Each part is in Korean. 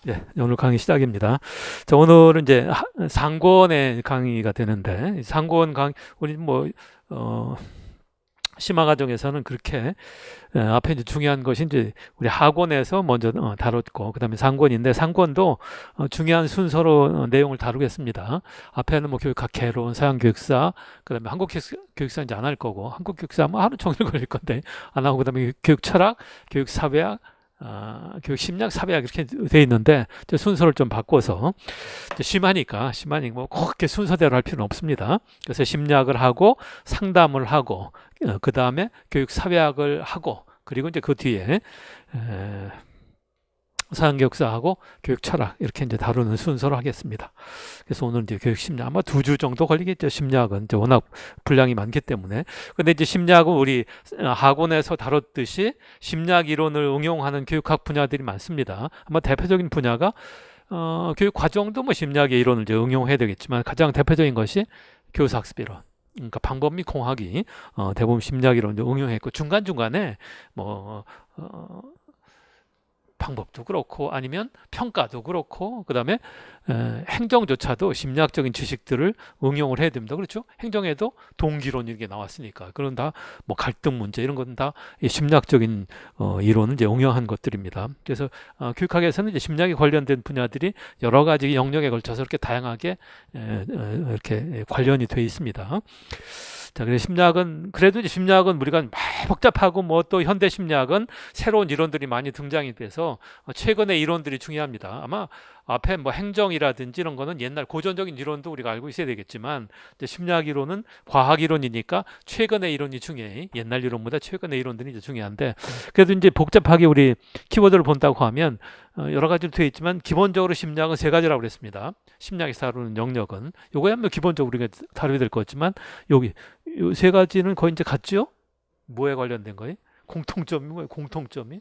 네, 오늘 강의 시작입니다. 자, 오늘은 이제 상권의 강의가 되는데, 상권 강의, 우리 심화 과정에서는 그렇게, 앞에 이제 중요한 것이 이제 우리 학원에서 먼저 다뤘고, 그 다음에 상권인데, 상권도 중요한 순서로 내용을 다루겠습니다. 앞에는 뭐 교육학 개론, 서양교육사, 그 다음에 한국교육사 이제 안 할 거고, 한국교육사 뭐 하루 종일 걸릴 건데, 안 하고, 그 다음에 교육철학, 교육사회학, 교육 심리학, 사회학 이렇게 돼 있는데 순서를 좀 바꿔서 심하니까 뭐꼭 그렇게 순서대로 할 필요는 없습니다. 그래서 심리학을 하고 상담을 하고 그 다음에 교육 사회학을 하고 그리고 이제 그 뒤에 서양교육사하고 교육 철학 이렇게 이제 다루는 순서로 하겠습니다. 그래서 오늘 이제 교육 심리학 아마 2주 정도 걸리겠죠. 심리학은 이제 워낙 분량이 많기 때문에. 근데 이제 심리학은 우리 학원에서 다뤘듯이 심리학 이론을 응용하는 교육학 분야들이 많습니다. 아마 대표적인 분야가 교육 과정도 뭐 심리학의 이론을 이제 응용해야 되겠지만 가장 대표적인 것이 교사학습 이론. 그러니까 방법 및 공학이 대부분 심리학 이론을 응용했고 중간중간에 방법도 그렇고 아니면 평가도 그렇고 그다음에 행정조차도 심리학적인 지식들을 응용을 해야 됩니다. 그렇죠? 행정에도 동기론 이게 나왔으니까 그런 다 뭐 갈등 문제 이런 건 다 심리학적인 이론을 이제 응용한 것들입니다. 그래서 교육학에서는 이제 심리학에 관련된 분야들이 여러 가지 영역에 걸쳐서 이렇게 다양하게 이렇게 관련이 돼 있습니다. 자, 그래서 심리학은 그래도 이제 심리학은 우리가 막 복잡하고 뭐 또 현대 심리학은 새로운 이론들이 많이 등장이 돼서 최근의 이론들이 중요합니다. 아마 앞에 뭐 행정이라든지 이런 거는 옛날 고전적인 이론도 우리가 알고 있어야 되겠지만 이제 심리학 이론은 과학 이론이니까 최근의 이론이 중요해. 옛날 이론보다 최근의 이론들이 이제 중요한데 그래도 이제 복잡하게 우리 키워드를 본다고 하면 여러 가지로 되어 있지만 기본적으로 심리학은 세 가지라고 그랬습니다. 심리학에서 다루는 영역은 요거야 뭐 기본적으로 우리가 다루게 될 거지만 여기 요 세 가지는 거의 이제 같죠? 뭐에 관련된 거예요? 공통점이 뭐예요? 공통점이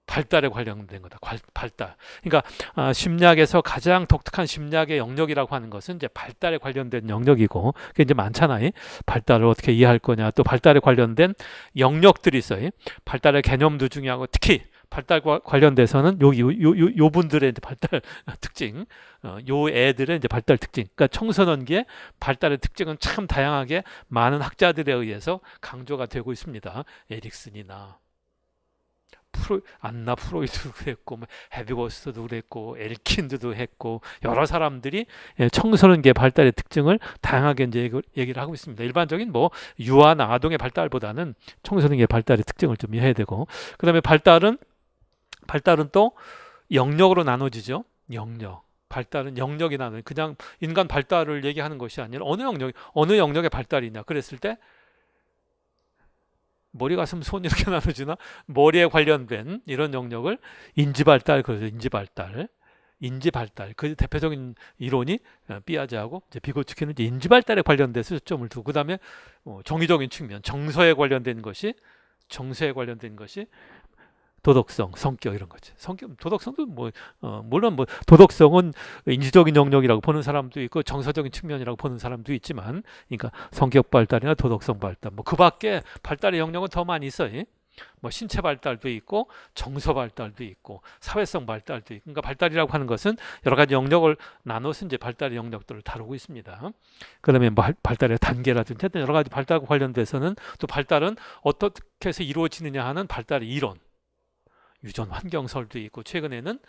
발달에 관련된 거다. 발달. 그러니까 심리학에서 가장 독특한 심리학의 영역이라고 하는 것은 이제 발달에 관련된 영역이고 그게 이제 많잖아요. 발달을 어떻게 이해할 거냐. 또 발달에 관련된 영역들이 있어요. 발달의 개념도 중요하고 특히 발달과 관련돼서는 요 분들의 이제 발달 특징, 요 애들의 이제 발달 특징. 그러니까 청소년기의 발달의 특징은 참 다양하게 많은 학자들에 의해서 강조가 되고 있습니다. 에릭슨이나 안나 프로이트도 그랬고 헤비거스도 그랬고 엘킨드도 했고 여러 사람들이 청소년기의 발달의 특징을 다양하게 이제 얘기를 하고 있습니다. 일반적인 뭐 유아나 아동의 발달보다는 청소년기의 발달의 특징을 좀 이해해야 되고 그다음에 발달은 또 영역으로 나눠지죠. 발달은 영역이 나눠 그냥 인간 발달을 얘기하는 것이 아니라 어느 영역의 발달이냐 그랬을 때 머리, 가슴, 손 이렇게 나눠지나? 머리에 관련된 이런 영역을 인지발달, 그러죠. 인지발달. 그 대표적인 이론이 삐아제하고 이제 비고츠키는 이제 인지발달에 관련돼서 초점을 두고, 그 다음에 정의적인 측면, 정서에 관련된 것이 도덕성, 성격 이런 거지. 도덕성도 물론 도덕성은 인지적인 영역이라고 보는 사람도 있고 정서적인 측면이라고 보는 사람도 있지만, 그러니까 성격 발달이나 도덕성 발달, 그 밖에 발달의 영역은 더 많이 있어요. 신체 발달도 있고 정서 발달도 있고 사회성 발달도 있고, 그러니까 발달이라고 하는 것은 여러 가지 영역을 나눠서 이제 발달의 영역들을 다루고 있습니다. 그다음에 발달의 단계라든지 여러 가지 발달과 관련돼서는 또 발달은 어떻게 해서 이루어지느냐 하는 발달의 이론. 유전 환경설도 있고 최근에는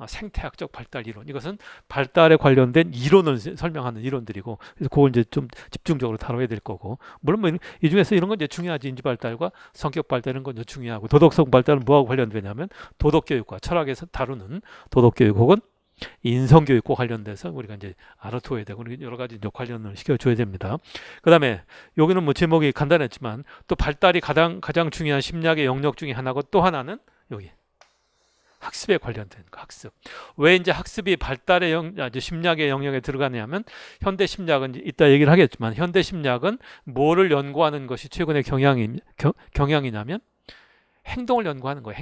생태학적 발달 이론, 이것은 발달에 관련된 이론을 설명하는 이론들이고 그래서 그걸 이제 좀 집중적으로 다뤄야 될 거고, 물론 이 중에서 이런 건 이제 중요하지. 인지 발달과 성격 발달은 건 중요하고 도덕성 발달은 뭐하고 관련되냐면 도덕교육과 철학에서 다루는 도덕교육 혹은 인성교육과 관련돼서 우리가 이제 알아둬야 되고 여러 가지 이제 관련을 시켜줘야 됩니다. 그 다음에 여기는 뭐 제목이 간단했지만 또 발달이 가장 중요한 심리학의 영역 중에 하나고 또 하나는 여기 학습에 관련된 거, 학습. 왜 이제 학습이 발달의 심리학의 영역에 들어가냐면 현대 심리학은 이따 얘기를 하겠지만 현대 심리학은 뭐를 연구하는 것이 최근의 경향이냐면 행동을 연구하는 거예요.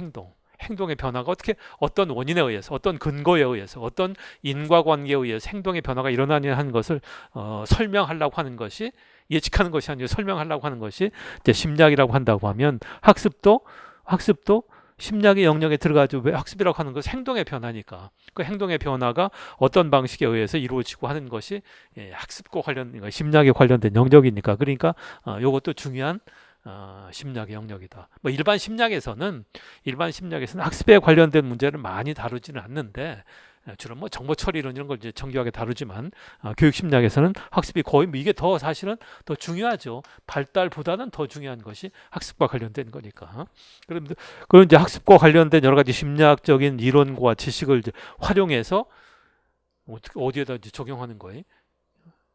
행동의 변화가 어떤 원인에 의해서, 어떤 근거에 의해서, 어떤 인과관계에 의해서 행동의 변화가 일어나냐 하는 것을 설명하려고 하는 것이, 예측하는 것이 아니라 설명하려고 하는 것이 이제 심리학이라고 한다고 하면 학습도 심리학의 영역에 들어가죠. 왜 학습이라고 하는 것은 행동의 변화니까. 그 행동의 변화가 어떤 방식에 의해서 이루어지고 하는 것이 학습과 관련, 심리학에 관련된 영역이니까. 그러니까 이것도 중요한 심리학의 영역이다. 뭐 일반 심리학에서는 학습에 관련된 문제를 많이 다루지는 않는데 주로 뭐 정보 처리 이런 걸 이제 정교하게 다루지만 교육 심리학에서는 학습이 거의 뭐 이게 더 사실은 더 중요하죠. 발달보다는 더 중요한 것이 학습과 관련된 거니까. 그럼 이제 학습과 관련된 여러 가지 심리학적인 이론과 지식을 이제 활용해서 어디에다 이제 적용하는 거예요?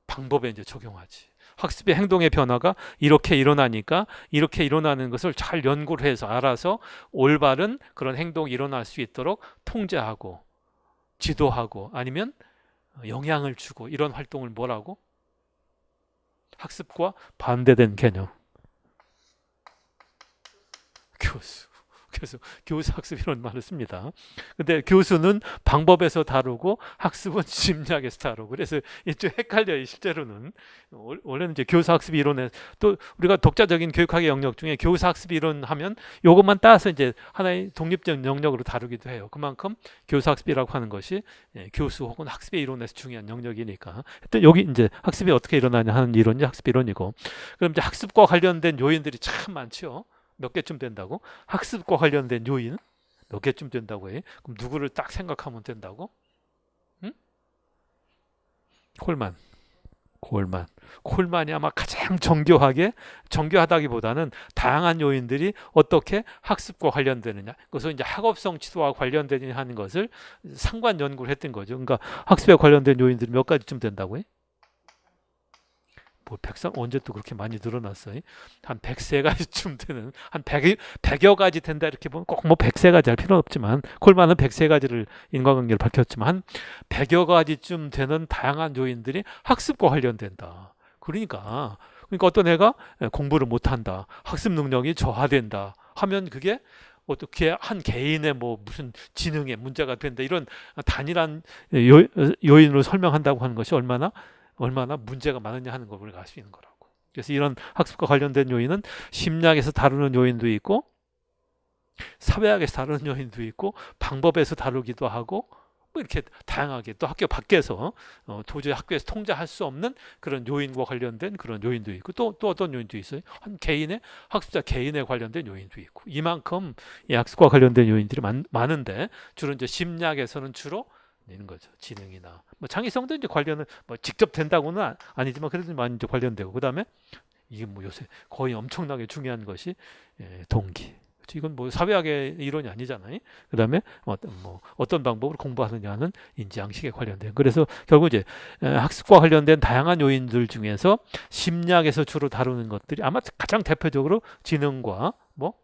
방법에 이제 적용하지. 학습의 행동의 변화가 이렇게 일어나니까 이렇게 일어나는 것을 잘 연구를 해서 알아서 올바른 그런 행동이 일어날 수 있도록 통제하고 지도하고 아니면 영향을 주고 이런 활동을 뭐라고? 학습과 반대된 개념. 교수. 그래서 교수 학습 이런 말을 씁니다. 근데 교수는 방법에서 다루고 학습은 심리학에서 다루고 그래서 좀 헷갈려요. 실제로는 원래는 이제 교사 학습 이론에 또 우리가 독자적인 교육학의 영역 중에 교사 학습 이론 하면 이것만 따서 이제 하나의 독립적 영역으로 다루기도 해요. 그만큼 교사 학습이라고 하는 것이 교수 혹은 학습의 이론에서 중요한 영역이니까. 하여튼 여기 이제 학습이 어떻게 일어나냐 하는 이론이 학습 이론이고 그럼 이제 학습과 관련된 요인들이 참 많죠. 몇 개쯤 된다고? 학습과 관련된 요인 몇 개쯤 된다고 해? 그럼 누구를 딱 생각하면 된다고? 응? 콜만이 아마 가장 정교하다기보다는 다양한 요인들이 어떻게 학습과 관련되느냐 그래서 이제 학업성 지도와 관련되느냐 하는 것을 상관 연구를 했던 거죠. 그러니까 학습에 관련된 요인들이 몇 가지쯤 된다고 해? 뭐 언제 또 그렇게 많이 늘어났어요? 한 103가지쯤 되는 한 100여 가지 된다 이렇게 보면 꼭 뭐 103가지 할 필요는 없지만 콜만은 103가지를 인과관계를 밝혔지만 한 100여 가지쯤 되는 다양한 요인들이 학습과 관련된다. 그러니까 어떤 애가 공부를 못한다. 학습 능력이 저하된다 하면 그게 어떻게 한 개인의 뭐 무슨 지능에 문제가 된다 이런 단일한 요인으로 설명한다고 하는 것이 얼마나 문제가 많으냐 하는 걸 우리가 알 수 있는 거라고. 그래서 이런 학습과 관련된 요인은 심리학에서 다루는 요인도 있고 사회학에서 다루는 요인도 있고 방법에서 다루기도 하고 뭐 이렇게 다양하게 또 학교 밖에서 도저히 학교에서 통제할 수 없는 그런 요인과 관련된 그런 요인도 있고 또 어떤 요인도 있어요. 한 개인의 학습자 개인에 관련된 요인도 있고 이만큼 이 학습과 관련된 요인들이 많은데 주로 이제 심리학에서는 주로 있는 거죠. 지능이나 뭐 창의성도 이제 관련은 뭐 직접 된다고는 아니지만 그래도 많이 이제 관련되고 그다음에 이게 뭐 요새 거의 엄청나게 중요한 것이 동기. 이건 뭐 사회학의 이론이 아니잖아요. 그다음에 어떤 방법으로 공부하느냐는 인지 양식에 관련된. 그래서 결국 이제 학습과 관련된 다양한 요인들 중에서 심리학에서 주로 다루는 것들이 아마 가장 대표적으로 지능과 뭐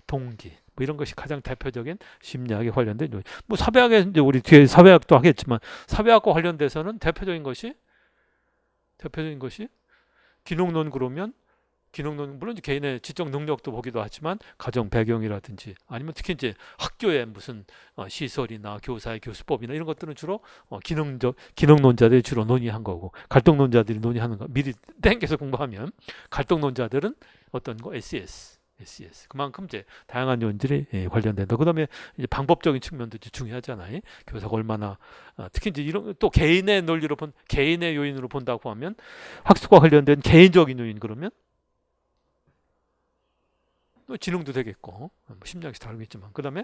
동기. 뭐 이런 것이 가장 대표적인 심리학에 관련된 요인. 뭐 사회학에 이제 우리 뒤에 사회학도 하겠지만 사회학과 관련돼서는 대표적인 것이 기능론 그러면 기능론 물론 개인의 지적 능력도 보기도 하지만 가정 배경이라든지 아니면 특히 이제 학교의 무슨 시설이나 교사의 교수법이나 이런 것들은 주로 기능론자들이 주로 논의한 거고 갈등론자들이 논의하는 거 미리 땡겨서 공부하면 갈등론자들은 어떤 거 SES 그만큼 이제 다양한 요인들이 관련된다. 그다음에 이제 방법적인 측면도 중요하잖아요. 교사가 얼마나 특히 이제 이런 또 개인의 논리로 개인의 요인으로 본다고 하면 학습과 관련된 개인적인 요인 그러면 지능도 되겠고 뭐 심리학에서 다루겠지만 그다음에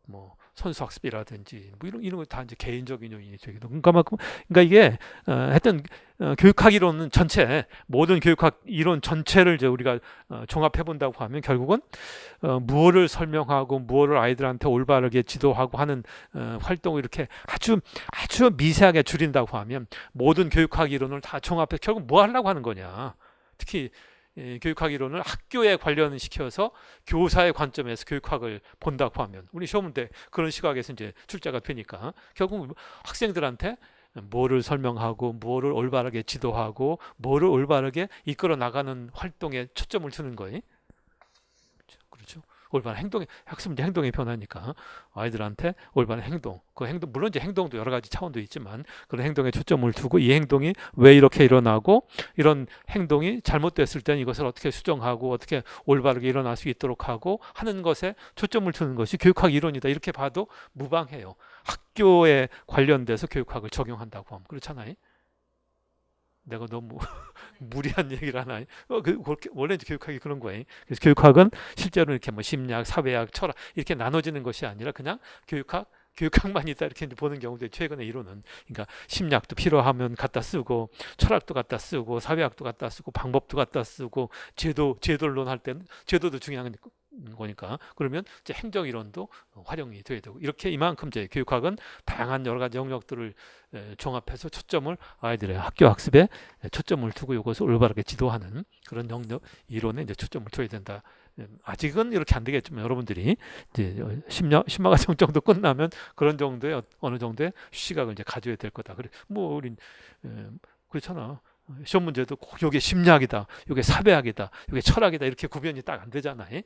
뭐 선수 학습이라든지 뭐 이런 거 다 이제 개인적인 요인이 되기도. 그러니까 이게 하여튼 교육학 이론은 전체 모든 교육학 이론 전체를 이제 우리가 종합해 본다고 하면 결국은 무엇을 설명하고 무엇을 아이들한테 올바르게 지도하고 하는 활동을 이렇게 아주 미세하게 줄인다고 하면 모든 교육학 이론을 다 종합해 결국 뭐 하려고 하는 거냐. 특히 교육학 이론을 학교에 관련시켜서 교사의 관점에서 교육학을 본다고 하면 우리 시험 때 그런 시각에서 이제 출제가 되니까 결국 학생들한테 뭐를 설명하고 뭐를 올바르게 지도하고 뭐를 올바르게 이끌어 나가는 활동에 초점을 두는 거예요. 그렇죠. 올바른 행동의 학습 이제 행동의 변화니까 아이들한테 올바른 행동, 그 행동 물론 이제 행동도 여러 가지 차원도 있지만 그런 행동에 초점을 두고 이 행동이 왜 이렇게 일어나고 이런 행동이 잘못됐을 때는 이것을 어떻게 수정하고 어떻게 올바르게 일어날 수 있도록 하고 하는 것에 초점을 두는 것이 교육학 이론이다. 이렇게 봐도 무방해요. 학교에 관련돼서 교육학을 적용한다고 하면 그렇잖아요. 내가 너무 무리한 얘기를 하나? 원래 교육학이 그런 거예요. 그래서 교육학은 실제로 이렇게 뭐 심리학, 사회학, 철학 이렇게 나눠지는 것이 아니라 그냥 교육학만 있다 이렇게 보는 경우도 최근의 이론은 그러니까 심리학도 필요하면 갖다 쓰고 철학도 갖다 쓰고 사회학도 갖다 쓰고 방법도 갖다 쓰고 제도론 할 때는 제도도 중요한 거니까 그러면 이제 행정 이론도 활용이 돼야 되고 이렇게 이만큼 이제 교육학은 다양한 여러 가지 영역들을 종합해서 초점을 아이들의 학교 학습에 초점을 두고 이것을 올바르게 지도하는 그런 영역 이론에 이제 초점을 둬야 된다. 아직은 이렇게 안 되겠지만 여러분들이 이제 심화과 정도 끝나면 그런 정도의 어느 정도의 시각을 이제 가져야 될 거다. 그래 뭐 우린 그렇잖아. 시험 문제도 꼭 이게 심리학이다, 이게 사회학이다, 이게 철학이다 이렇게 구별이 딱 안 되잖아요.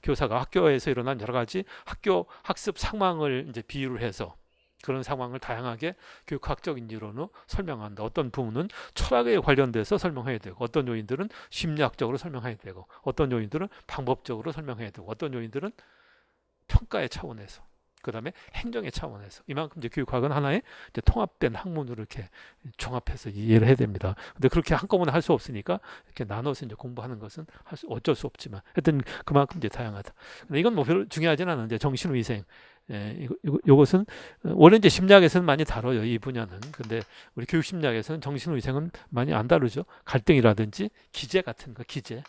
교사가 학교에서 일어난 여러 가지 학교 학습 상황을 이제 비유를 해서 그런 상황을 다양하게 교육학적인 이론으로 설명한다. 어떤 부분은 철학에 관련돼서 설명해야 되고, 어떤 요인들은 심리학적으로 설명해야 되고, 어떤 요인들은 방법적으로 설명해야 되고, 어떤 요인들은 평가의 차원에서. 그 다음에 행정의 차원에서 이만큼 이제 교육학은 하나의 이제 통합된 학문으로 이렇게 종합해서 이해를 해야 됩니다. 근데 그렇게 한꺼번에 할 수 없으니까 이렇게 나눠서 이제 공부하는 것은 어쩔 수 없지만 하여튼 그만큼 이제 다양하다. 근데 이건 뭐 별로 중요하진 않은데 정신위생 이것은 원래 이제 심리학에서는 많이 다뤄요 이 분야는. 근데 우리 교육심리학에서는 정신위생은 많이 안 다루죠. 갈등이라든지 기재 같은 거 기재.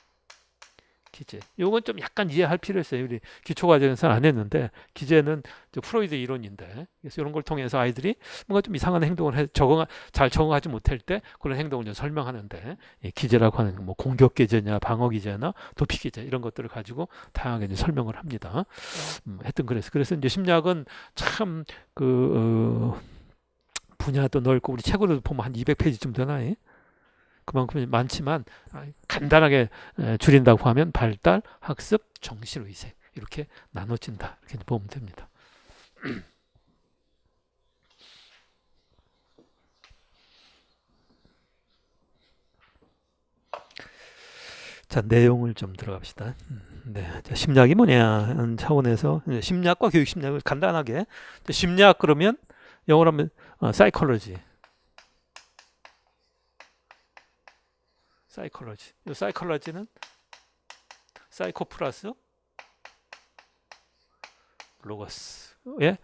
이건 좀 약간 이해할 필요 있어요. 우리 기초과정에서는 안 했는데 기재는 프로이드 이론인데 그래서 이런 걸 통해서 아이들이 뭔가 좀 이상한 행동을 잘 적응하지 못할 때 그런 행동을 좀 설명하는데 기재라고 하는 뭐 공격 기제냐 방어 기제나 도피 기제 이런 것들을 가지고 다양하게 이제 설명을 합니다. 하여튼 그래서 이제 심리학은 참 분야도 넓고 우리 책으로 보면 한 200페이지쯤 되나요? 그만큼 많지만 간단하게 줄인다고 하면 발달, 학습, 정신의생 이렇게 나눠진다. 이렇게 보면 됩니다. 자, 내용을 좀 들어갑시다. 네, 자, 심리학이 뭐냐 하는 차원에서 심리학과 교육심리학을 간단하게 심리학 그러면 영어로 하면 사이콜로지. 이 사이콜로지는 사이코 플러스 로고스. 예?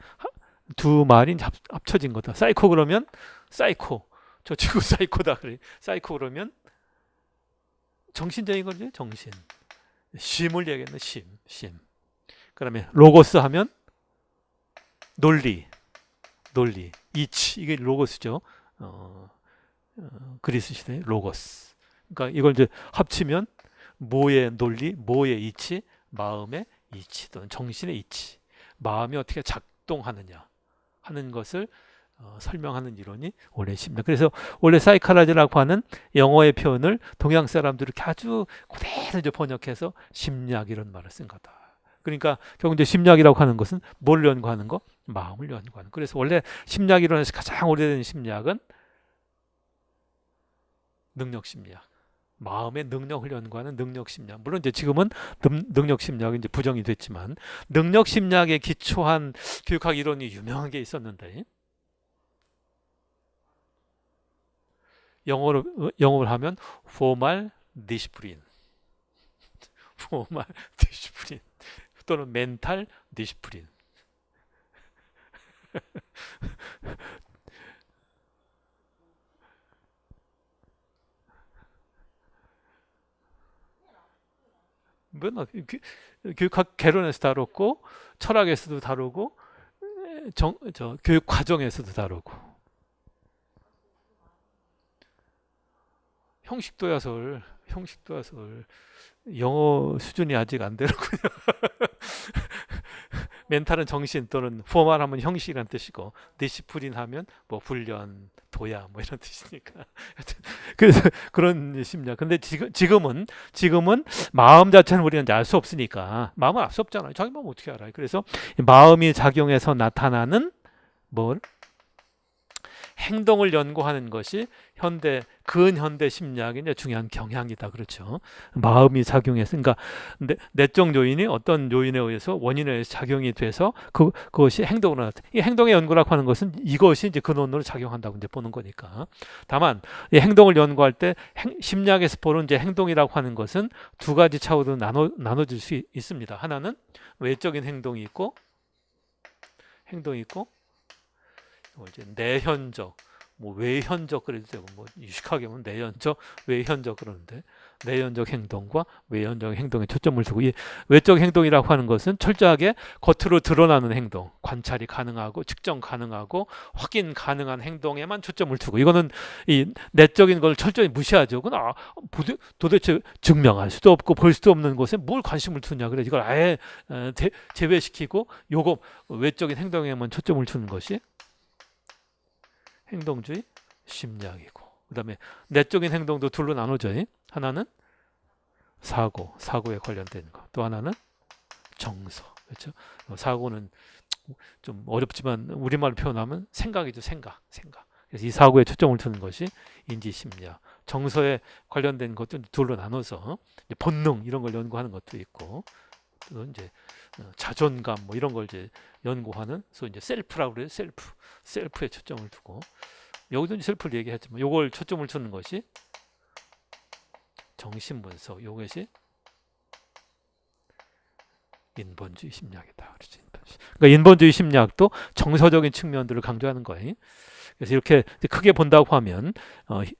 두 말이 합쳐진 거다. 사이코 그러면 사이코. 저 친구 사이코다 그래. 사이코 그러면 정신적인 거죠. 정신. 심을 얘기했네. 심. 그다음에 로고스 하면 논리. 이치. 이게 로고스죠. 그리스 시대의 로고스. 그러니까 이걸 이제 합치면 뭐의 논리, 뭐의 이치, 마음의 이치 또는 정신의 이치, 마음이 어떻게 작동하느냐 하는 것을 설명하는 이론이 원래 심리학. 그래서 원래 사이칼라지라고 하는 영어의 표현을 동양 사람들이 이렇게 아주 그대로 이제 번역해서 심리학 이런 말을 쓴 거다. 그러니까 결국 이제 심리학이라고 하는 것은 뭘 연구하는 거? 마음을 연구하는. 그래서 원래 심리학 이론에서 가장 오래된 심리학은 능력 심리학. 마음의 능력을 연구하는 능력 심리학. 물론 이제 지금은 능력 심리학이 이제 부정이 됐지만 능력 심리학에 기초한 교육학 이론이 유명한 게 있었는데 영어로 하면 포멀 디시플린 또는 멘탈 디시플린. 교육학 개론에서 다뤘고 철학에서도 다루고 교육 과정에서도 다루고 형식도야설 영어 수준이 아직 안 되는군요. 멘탈은 정신 또는 포멀하면 형식이란 뜻이고 디시플린 하면 뭐 훈련, 둬야 뭐 이런 뜻이니까. 그래서 그런 심리학. 근데 지금은 마음 자체는 우리가 이제 알 수 없으니까, 마음은 알 수 없잖아요. 자기 마음 어떻게 알아요? 그래서 마음이 작용해서 나타나는 뭘 행동을 연구하는 것이 근현대 심리학의 이제 중요한 경향이다. 그렇죠. 마음이 작용해서, 그러니까 내적 요인이 어떤 요인에 의해서 원인에 의해서 작용이 돼서 그것이 행동으로 나타나. 이 행동의 연구라고 하는 것은 이것이 이제 근원으로 작용한다고 이제 보는 거니까. 다만 이 행동을 연구할 때 심리학에서 보는 이제 행동이라고 하는 것은 두 가지 차원으로 나눠질 수 있습니다. 하나는 외적인 행동이 있고 이제 내현적, 뭐 외현적 그래도 되고, 뭐 유식하게 보면 내현적, 외현적 그러는데, 내현적 행동과 외현적 행동에 초점을 두고, 이 외적 행동이라고 하는 것은 철저하게 겉으로 드러나는 행동, 관찰이 가능하고 측정 가능하고 확인 가능한 행동에만 초점을 두고, 이거는 이 내적인 걸 철저히 무시하죠. 그건 도대체 증명할 수도 없고 볼 수도 없는 것에 뭘 관심을 두냐. 그래 이걸 아예 제외시키고 요거 외적인 행동에만 초점을 두는 것이 행동주의 심리학이고, 그 다음에 내적인 행동도 둘로 나누죠. 하나는 사고에 관련된 거, 또 하나는 정서. 그렇죠? 사고는 좀 어렵지만 우리말로 표현하면 생각이죠. 생각. 그래서 이 사고에 초점을 두는 것이 인지심리학. 정서에 관련된 것도 둘로 나눠서 본능 이런 걸 연구하는 것도 있고, 또 이제 자존감 뭐 이런 걸 이제 연구하는, 소위 이제 셀프라고 그래요. 셀프에 초점을 두고, 여기도 이제 셀프를 얘기했지만 요걸 초점을 두는 것이 정신분석, 요것이 인본주의 심리학이다. 그러니까 인본주의 심리학도 정서적인 측면들을 강조하는 거예요. 그래서 이렇게 크게 본다고 하면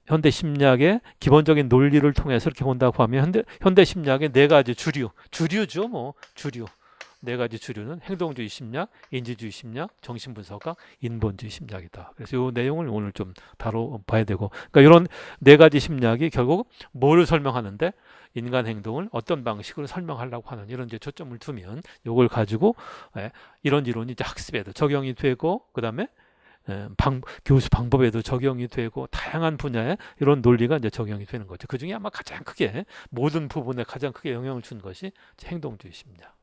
현대 심리학의 기본적인 논리를 통해서 이렇게 본다고 하면 현대 심리학의 네 가지 주류죠. 뭐 주류. 네 가지 주류는 행동주의 심리학, 인지주의 심리학, 정신분석학, 인본주의 심리학이다. 그래서 이 내용을 오늘 좀 다뤄봐야 되고, 그러니까 이런 네 가지 심리학이 결국 뭐를 설명하는데, 인간 행동을 어떤 방식으로 설명하려고 하는 이런 이제 초점을 두면, 이걸 가지고 이런 이론이 이제 학습에도 적용이 되고, 그 다음에 교수 방법에도 적용이 되고, 다양한 분야에 이런 논리가 이제 적용이 되는 거죠. 그 중에 아마 가장 크게, 모든 부분에 가장 크게 영향을 준 것이 행동주의 심리학.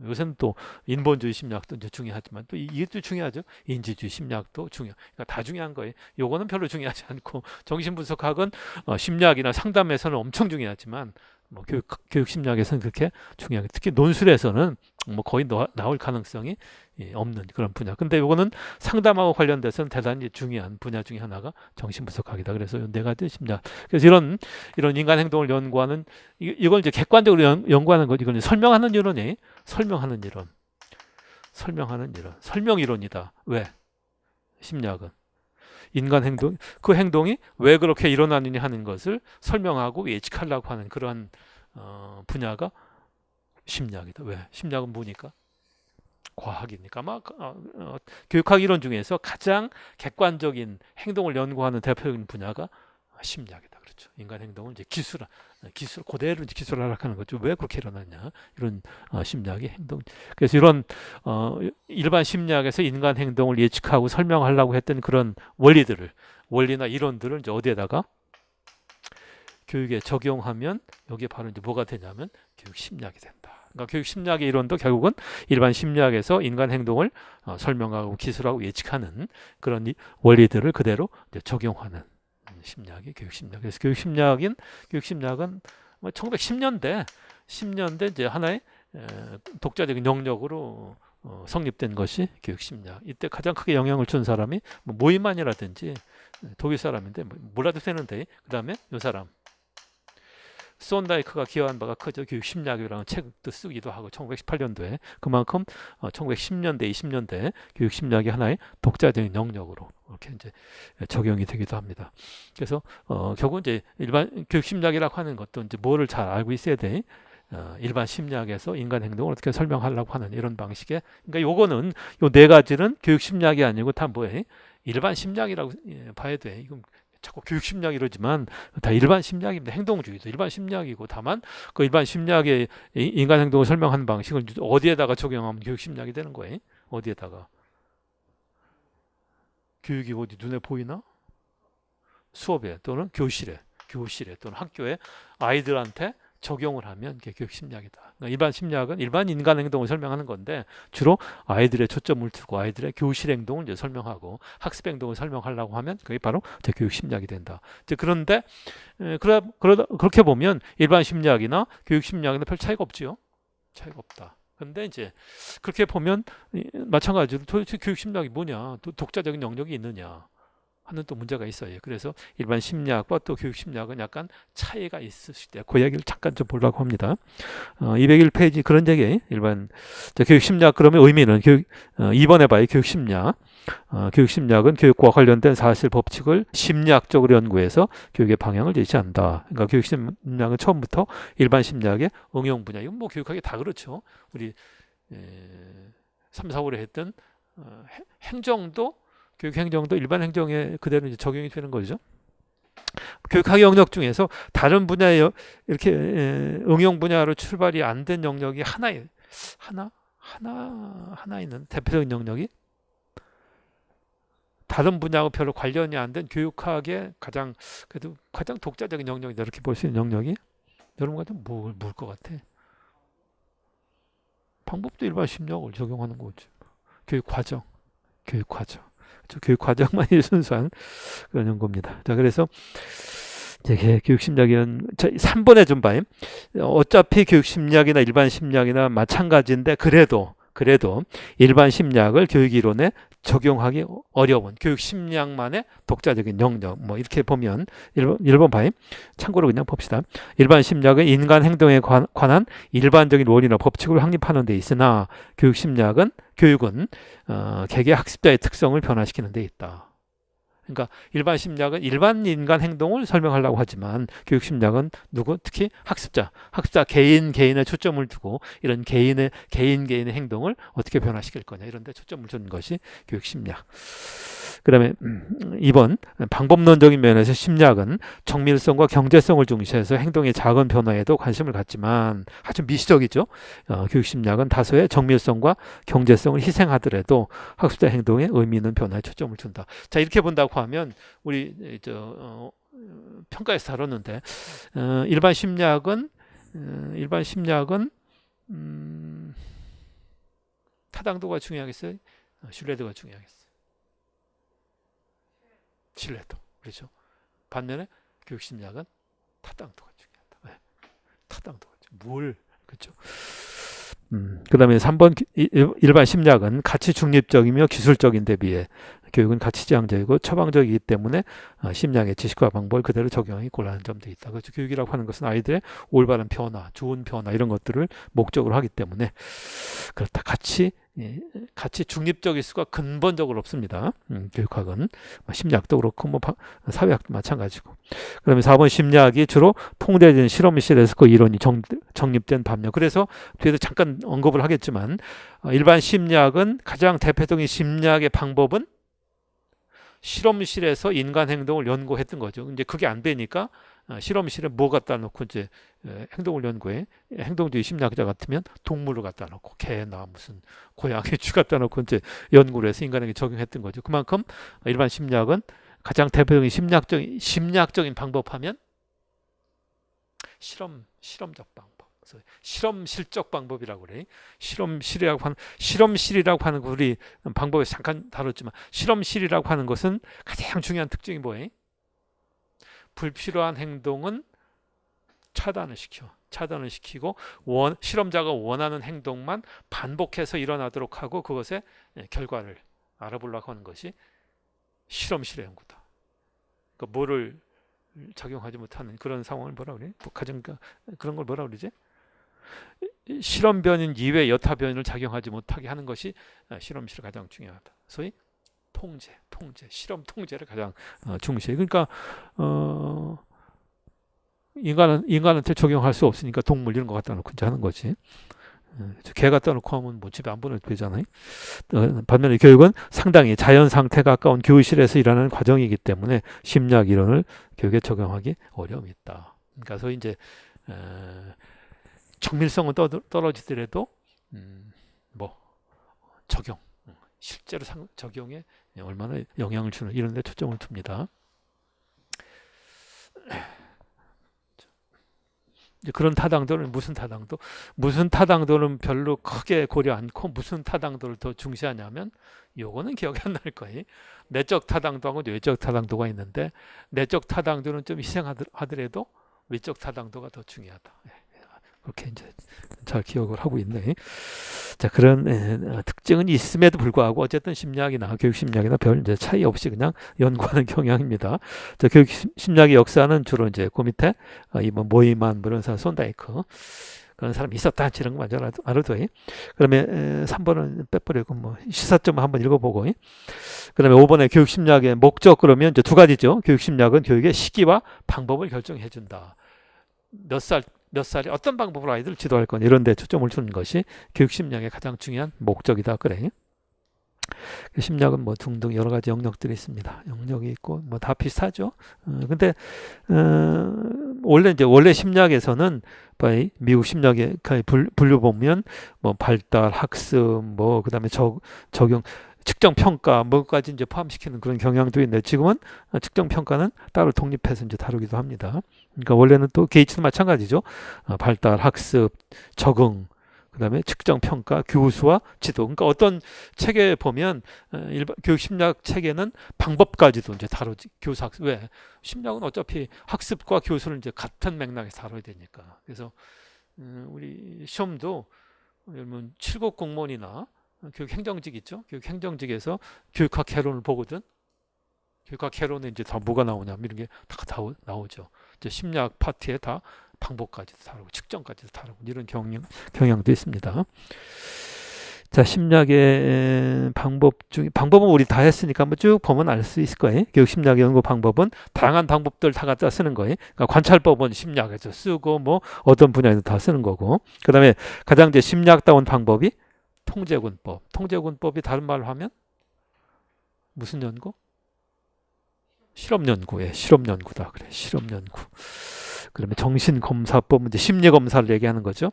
요새는 또 인본주의 심리학도 이제 중요하지만 또 이것도 중요하죠. 인지주의 심리학도 그러니까 다 중요한 거예요. 요거는 별로 중요하지 않고, 정신분석학은 심리학이나 상담에서는 엄청 중요하지만, 뭐 교육 심리학에서는 그렇게 중요하게, 특히 논술에서는 뭐 거의 나올 가능성이 없는 그런 분야. 근데 요거는 상담하고 관련돼서는 대단히 중요한 분야 중에 하나가 정신분석학이다. 그래서 이 네 가지 심리학. 그래서 이런 인간 행동을 연구하는, 이걸 이제 객관적으로 연구하는 것, 이건 설명하는 이론이 설명 이론이다. 왜? 심리학은 인간 행동, 그 행동이 왜 그렇게 일어나느냐 하는 것을 설명하고 예측하려고 하는 그러한 분야가 심리학이다. 왜? 심리학은 뭐니까? 과학이니까. 아마 교육학 이론 중에서 가장 객관적인 행동을 연구하는 대표적인 분야가 심리학이다. 그렇죠. 인간 행동은 이제 기술 그대로 이제 기술하락하는 거죠. 왜 그렇게 일어났냐? 이런 심리학의 행동. 그래서 이런 일반 심리학에서 인간 행동을 예측하고 설명하려고 했던 그런 원리나 이론들을 이제 어디에다가 교육에 적용하면, 여기에 바로 이제 뭐가 되냐면 교육 심리학이 된다. 그러니까 교육 심리학의 이론도 결국은 일반 심리학에서 인간 행동을 설명하고 기술하고 예측하는 그런 원리들을 그대로 이제 적용하는 심리학이 교육 심리학. 그래서 교육 심리학은 1910년대 이제 하나의 독자적인 영역으로 성립된 것이 교육 심리학. 이때 가장 크게 영향을 준 사람이 뭐 모이만이라든지 독일 사람인데 몰라도 되는데, 그 다음에 이 사람 손다이크가 기여한 바가 크죠. 교육 심리학이라는 책도 쓰기도 하고, 1918년도에 그만큼 1910년대, 20년대 교육 심리학이 하나의 독자적인 영역으로 이렇게 이제 적용이 되기도 합니다. 그래서 결국 이제 일반 교육 심리학이라고 하는 것도 이제 뭐를 잘 알고 있어야 돼. 일반 심리학에서 인간 행동을 어떻게 설명하려고 하는 이런 방식의, 그러니까 요거는 요 네 가지는 교육 심리학이 아니고 다 뭐예요? 일반 심리학이라고 봐야 돼. 이건 자꾸 교육 심리학 이러지만 다 일반 심리학입니다. 행동주의도 일반 심리학이고, 다만 그 일반 심리학의 인간 행동을 설명하는 방식을 어디에다가 적용하면 교육 심리학이 되는 거예요? 어디에다가? 교육이 어디 눈에 보이나? 수업에 또는 교실에 또는 학교에 아이들한테 적용을 하면 그게 교육 심리학이다. 그러니까 일반 심리학은 일반 인간 행동을 설명하는 건데 주로 아이들의 초점을 두고 아이들의 교실 행동을 이제 설명하고 학습 행동을 설명하려고 하면 그게 바로 교육 심리학이 된다. 이제 그런데 그렇게 보면 일반 심리학이나 교육 심리학은 별 차이가 없지요. 차이가 없다. 근데 이제 그렇게 보면 마찬가지로 도대체 교육 심리학이 뭐냐, 독자적인 영역이 있느냐 하는 또 문제가 있어요. 그래서 일반 심리학과 또 교육 심리학은 약간 차이가 있을 수 있다. 그 얘기를 잠깐 좀 보려고 합니다. 201페이지 그런 얘기 일반 교육 심리학 그러면 의미는 2번에 봐요. 교육 심리학. 교육 심리학은 교육과 관련된 사실 법칙을 심리학적으로 연구해서 교육의 방향을 제시한다. 그러니까 교육 심리학은 처음부터 일반 심리학의 응용 분야. 이건 뭐 교육학이 다 그렇죠. 우리 3, 4, 5에 했던 행정도 교육 행정도 일반 행정에 그대로 이제 적용이 되는 거죠. 교육학의 영역 중에서 다른 분야에 이렇게 응용 분야로 출발이 안 된 영역이 하나 있는 대표적인 영역이 다른 분야하고 별로 관련이 안 된 교육학의 그래도 가장 독자적인 영역이다 이렇게 볼 수 있는 영역이 여러분 같은 뭘 것 같아? 방법도 일반 심리학을 적용하는 거죠. 교육 과정. 교육 과정만이 순수한 그런 연구입니다. 자, 그래서 이제 교육 심리학은 3번에 좀 봐요. 어차피 교육 심리학이나 일반 심리학이나 마찬가지인데 그래도 일반 심리학을 교육 이론에 적용하기 어려운 교육 심리학만의 독자적인 영역 뭐 이렇게 보면 1번 봐요. 참고로 그냥 봅시다. 일반 심리학은 인간 행동에 관한 일반적인 원리나 법칙을 확립하는 데 있으나 교육은 개개 학습자의 특성을 변화시키는 데 있다. 그러니까 일반 심리학은 일반 인간 행동을 설명하려고 하지만 교육 심리학은 특히 학습자 개인의 초점을 두고 이런 개인의 행동을 어떻게 변화시킬 거냐 이런 데 초점을 두는 것이 교육 심리학. 그다음에 2번 방법론적인 면에서 심리학은 정밀성과 경제성을 중시해서 행동의 작은 변화에도 관심을 갖지만 아주 미시적이죠. 교육 심리학은 다소의 정밀성과 경제성을 희생하더라도 학습자 행동에 의미 있는 변화에 초점을 둔다. 자, 이렇게 본다고 하면 우리 평가에서 다뤘는데 일반 심리학은 타당도가 중요하겠어요? 신뢰도가 중요하겠어요? 신뢰도. 그렇죠. 반면에 교육 심리학은 타당도가 중요하다. 네. 타당도가 그렇죠. 그다음에 3번 일반 심리학은 가치 중립적이며 기술적인 데 비해 교육은 가치지향적이고 처방적이기 때문에 심리학의 지식과 방법을 그대로 적용하기 곤란한 점도 있다. 그렇죠. 교육이라고 하는 것은 아이들의 올바른 변화, 좋은 변화 이런 것들을 목적으로 하기 때문에 그렇다. 가치 중립적일 수가 근본적으로 없습니다. 교육학은 심리학도 그렇고 뭐 사회학도 마찬가지고. 그러면 4번 심리학이 주로 통제된 실험실에서 그 이론이 정립된 반면 그래서 뒤에서 잠깐 언급을 하겠지만 일반 심리학은 가장 대표적인 심리학의 방법은 실험실에서 인간 행동을 연구했던 거죠. 이제 그게 안 되니까 실험실에 뭐 갖다 놓고 이제 행동을 연구해. 행동주의 심리학자 같으면 동물을 갖다 놓고 개나 무슨 고양이 쥐 갖다 놓고 이제 연구를 해서 인간에게 적용했던 거죠. 그만큼 일반 심리학은 가장 대표적인 심리학적인 방법하면 실험적 방법. 실험실적 방법이라고 그래. 실험실이라고 하는 거 우리 방법에서 잠깐 다뤘지만 실험실이라고 하는 것은 가장 중요한 특징이 뭐예요? 불필요한 행동은 차단을 시키고 실험자가 원하는 행동만 반복해서 일어나도록 하고 그것의 결과를 알아보려고 하는 것이 실험실의 연구다. 그러니까 뭐를 작용하지 못하는 그런 상황을 뭐라 그래? 그런 걸 뭐라 그러지? 실험 변인 이외 여타 변인을 작용하지 못하게 하는 것이 실험실이 가장 중요하다. 소위 실험 통제를 가장 중시해. 그러니까 인간한테 적용할 수 없으니까 동물 이런 거 갖다 놓고 이제 하는 거지. 개 갖다 놓고 하면 뭐 집에 안 보내도 되잖아요. 반면에 교육은 상당히 자연 상태에 가까운 교실에서 일하는 과정이기 때문에 심리학 이론을 교육에 적용하기 어려움이 있다. 그러니까 소위 이제 정밀성은 떨어지더라도 실제로 적용에 얼마나 영향을 주는 이런 데 초점을 둡니다. 그런 타당도는 무슨 타당도는 별로 크게 고려 않고 무슨 타당도를 더 중시하냐면 요거는 기억이 안 날 거예요. 내적 타당도하고 외적 타당도가 있는데 내적 타당도는 좀 희생하더라도 외적 타당도가 더 중요하다. 그렇게 이제 잘 기억을 하고 있네. 자, 그런 특징은 있음에도 불구하고 어쨌든 심리학이나 교육 심리학이나 별 이제 차이 없이 그냥 연구하는 경향입니다. 자, 교육 심리학의 역사는 주로 이제 그 밑에 이번 모이만 이런 사람 손다이크 그런 사람이 있었다 이런 거 먼저 알아둬. 그러면 3번은 빼버리고 뭐 시사점 한번 읽어보고. 그다음에 5번에 교육 심리학의 목적 그러면 이제 두 가지죠. 교육 심리학은 교육의 시기와 방법을 결정해 준다. 몇 살에 어떤 방법으로 아이들을 지도할 건 이런 데 초점을 두는 것이 교육 심리학의 가장 중요한 목적이다. 그래. 심리학은 뭐 등등 여러 가지 영역들이 있습니다. 영역이 있고 뭐 다 비슷하죠. 근데 원래 심리학에서는 미국 심리학의 분류 보면 뭐 발달, 학습, 뭐 그다음에 적용, 측정 평가 뭐까지 이제 포함시키는 그런 경향도 있는데 지금은 측정 평가는 따로 독립해서 이제 다루기도 합니다. 그러니까 원래는 또 게이츠도 마찬가지죠. 발달, 학습, 적응, 그다음에 측정 평가, 교수와 지도. 그러니까 어떤 책에 보면 일반 교육 심리학 책에는 방법까지도 이제 다루지. 교수 학습 왜? 심리학은 어차피 학습과 교수를 이제 같은 맥락에서 다뤄야 되니까. 그래서 우리 시험도 여러분 7급 공무원이나 교육 행정직 있죠. 교육 행정직에서 교육학 개론을 보거든. 교육학 개론에 이제 다 뭐가 나오냐면 이런 게 다 나오죠. 이제 심리학 파트에 다 방법까지도 다루고 측정까지도 다루고 이런 경향도 있습니다. 자, 심리학의 방법은 우리 다 했으니까 한번 쭉 보면 알 수 있을 거예요. 교육 심리학의 연구 방법은 다양한 방법들 다 갖다 쓰는 거예요. 그러니까 관찰법은 심리학에서 쓰고 뭐 어떤 분야에서 다 쓰는 거고. 그다음에 가장 이제 심리학다운 방법이 통제군법. 통제군법이 다른 말로 하면 무슨 연구? 실험연구에 실험연구다. 그래, 실험연구. 그러면 정신검사법은 이제 심리검사를 얘기하는 거죠.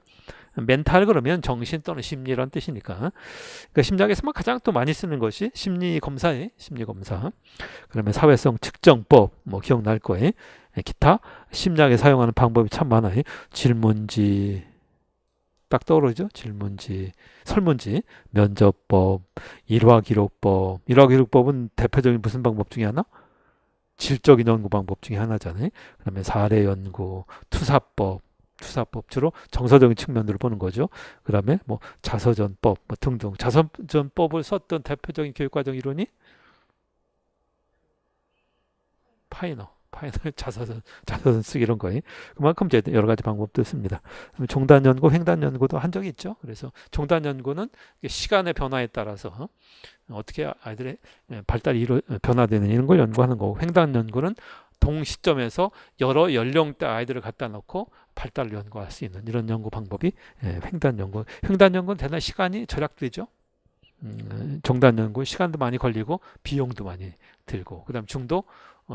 멘탈 그러면 정신 또는 심리라는 뜻이니까. 그러니까 심리학에서만 가장 또 많이 쓰는 것이 심리검사에 심리검사. 그러면 사회성 측정법 뭐 기억날 거예요. 기타 심리학에 사용하는 방법이 참 많아요. 질문지 딱 떠오르죠. 질문지, 설문지, 면접법, 일화기록법. 일화기록법은 대표적인 무슨 방법 중에 하나? 질적인 연구 방법 중에 하나잖아요. 그다음에 사례 연구, 투사법 주로 정서적인 측면으로 보는 거죠. 그다음에 뭐 자서전법 뭐 등등. 자서전법을 썼던 대표적인 교육과정 이론이 파이너 자서전 쓰기 이런 거예요. 그만큼 이제 여러 가지 방법도 있습니다. 종단 연구, 횡단 연구도 한 적이 있죠. 그래서 종단 연구는 시간의 변화에 따라서 어떻게 아이들의 발달이 변화되는 이런 걸 연구하는 거고, 횡단 연구는 동시점에서 여러 연령대 아이들을 갖다 놓고 발달을 연구할 수 있는 이런 연구 방법이 횡단 연구. 횡단 연구는 대단히 시간이 절약되죠. 종단 연구 시간도 많이 걸리고 비용도 많이 들고, 그다음 중도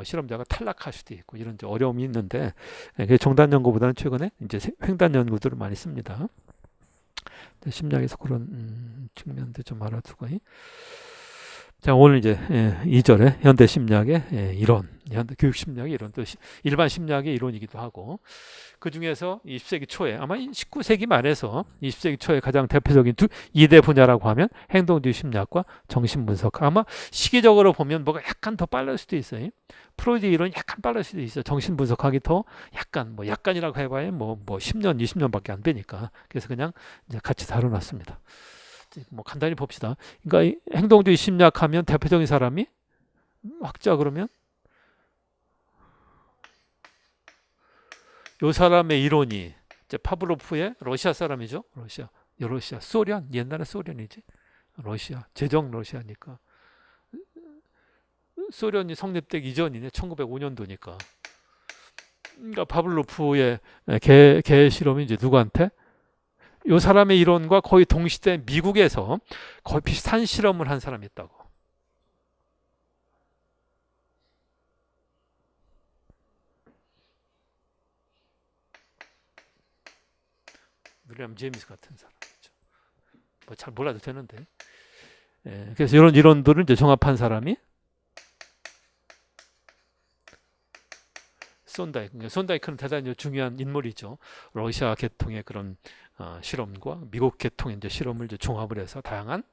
실험자가 탈락할 수도 있고 이런 이제 어려움이 있는데, 종단 연구보다는 최근에 이제 횡단 연구들을 많이 씁니다. 심리학에서 그런 측면도 좀 알아두고. 자, 오늘 이제 2절에 현대 심리학의 이론, 현대 교육 심리학의 이론, 또 일반 심리학의 이론이기도 하고, 그 중에서 20세기 초에 아마 19세기 말에서 20세기 초에 가장 대표적인 2대 분야라고 하면 행동주의 심리학과 정신분석. 아마 시기적으로 보면 뭐가 약간 더 빠를 수도 있어요. 프로이드 이론이 약간 빠를 수도 있어요. 정신분석하기 더 약간이라고 해봐야 뭐 10년, 20년밖에 안 되니까. 그래서 그냥 이제 같이 다뤄놨습니다. 뭐 간단히 봅시다. 그러니까 행동주의 심리학하면 대표적인 사람이 학자 그러면 요 사람의 이론이 이제 파브로프의 러시아 사람이죠. 러시아, 소련, 옛날에 소련이지. 러시아, 제정 러시아니까. 소련이 성립되기 이전이네. 1905년도니까. 그러니까 파블로프의 개 실험이 이제 누구한테? 요 사람의 이론과 거의 동시대 미국에서 거의 비슷한 실험을 한 사람이 있다고. 윌리엄 제임스 같은 사람이죠. 뭐 잘 몰라도 되는데. 그래서 이런 이론들을 이제 종합한 사람이 손다이크. 그러니까 손다이크는 대단히 중요한 인물이죠. 러시아 계통의 그런 실험과 미국 계통의 이제 실험을 이제 종합을 해서 다양한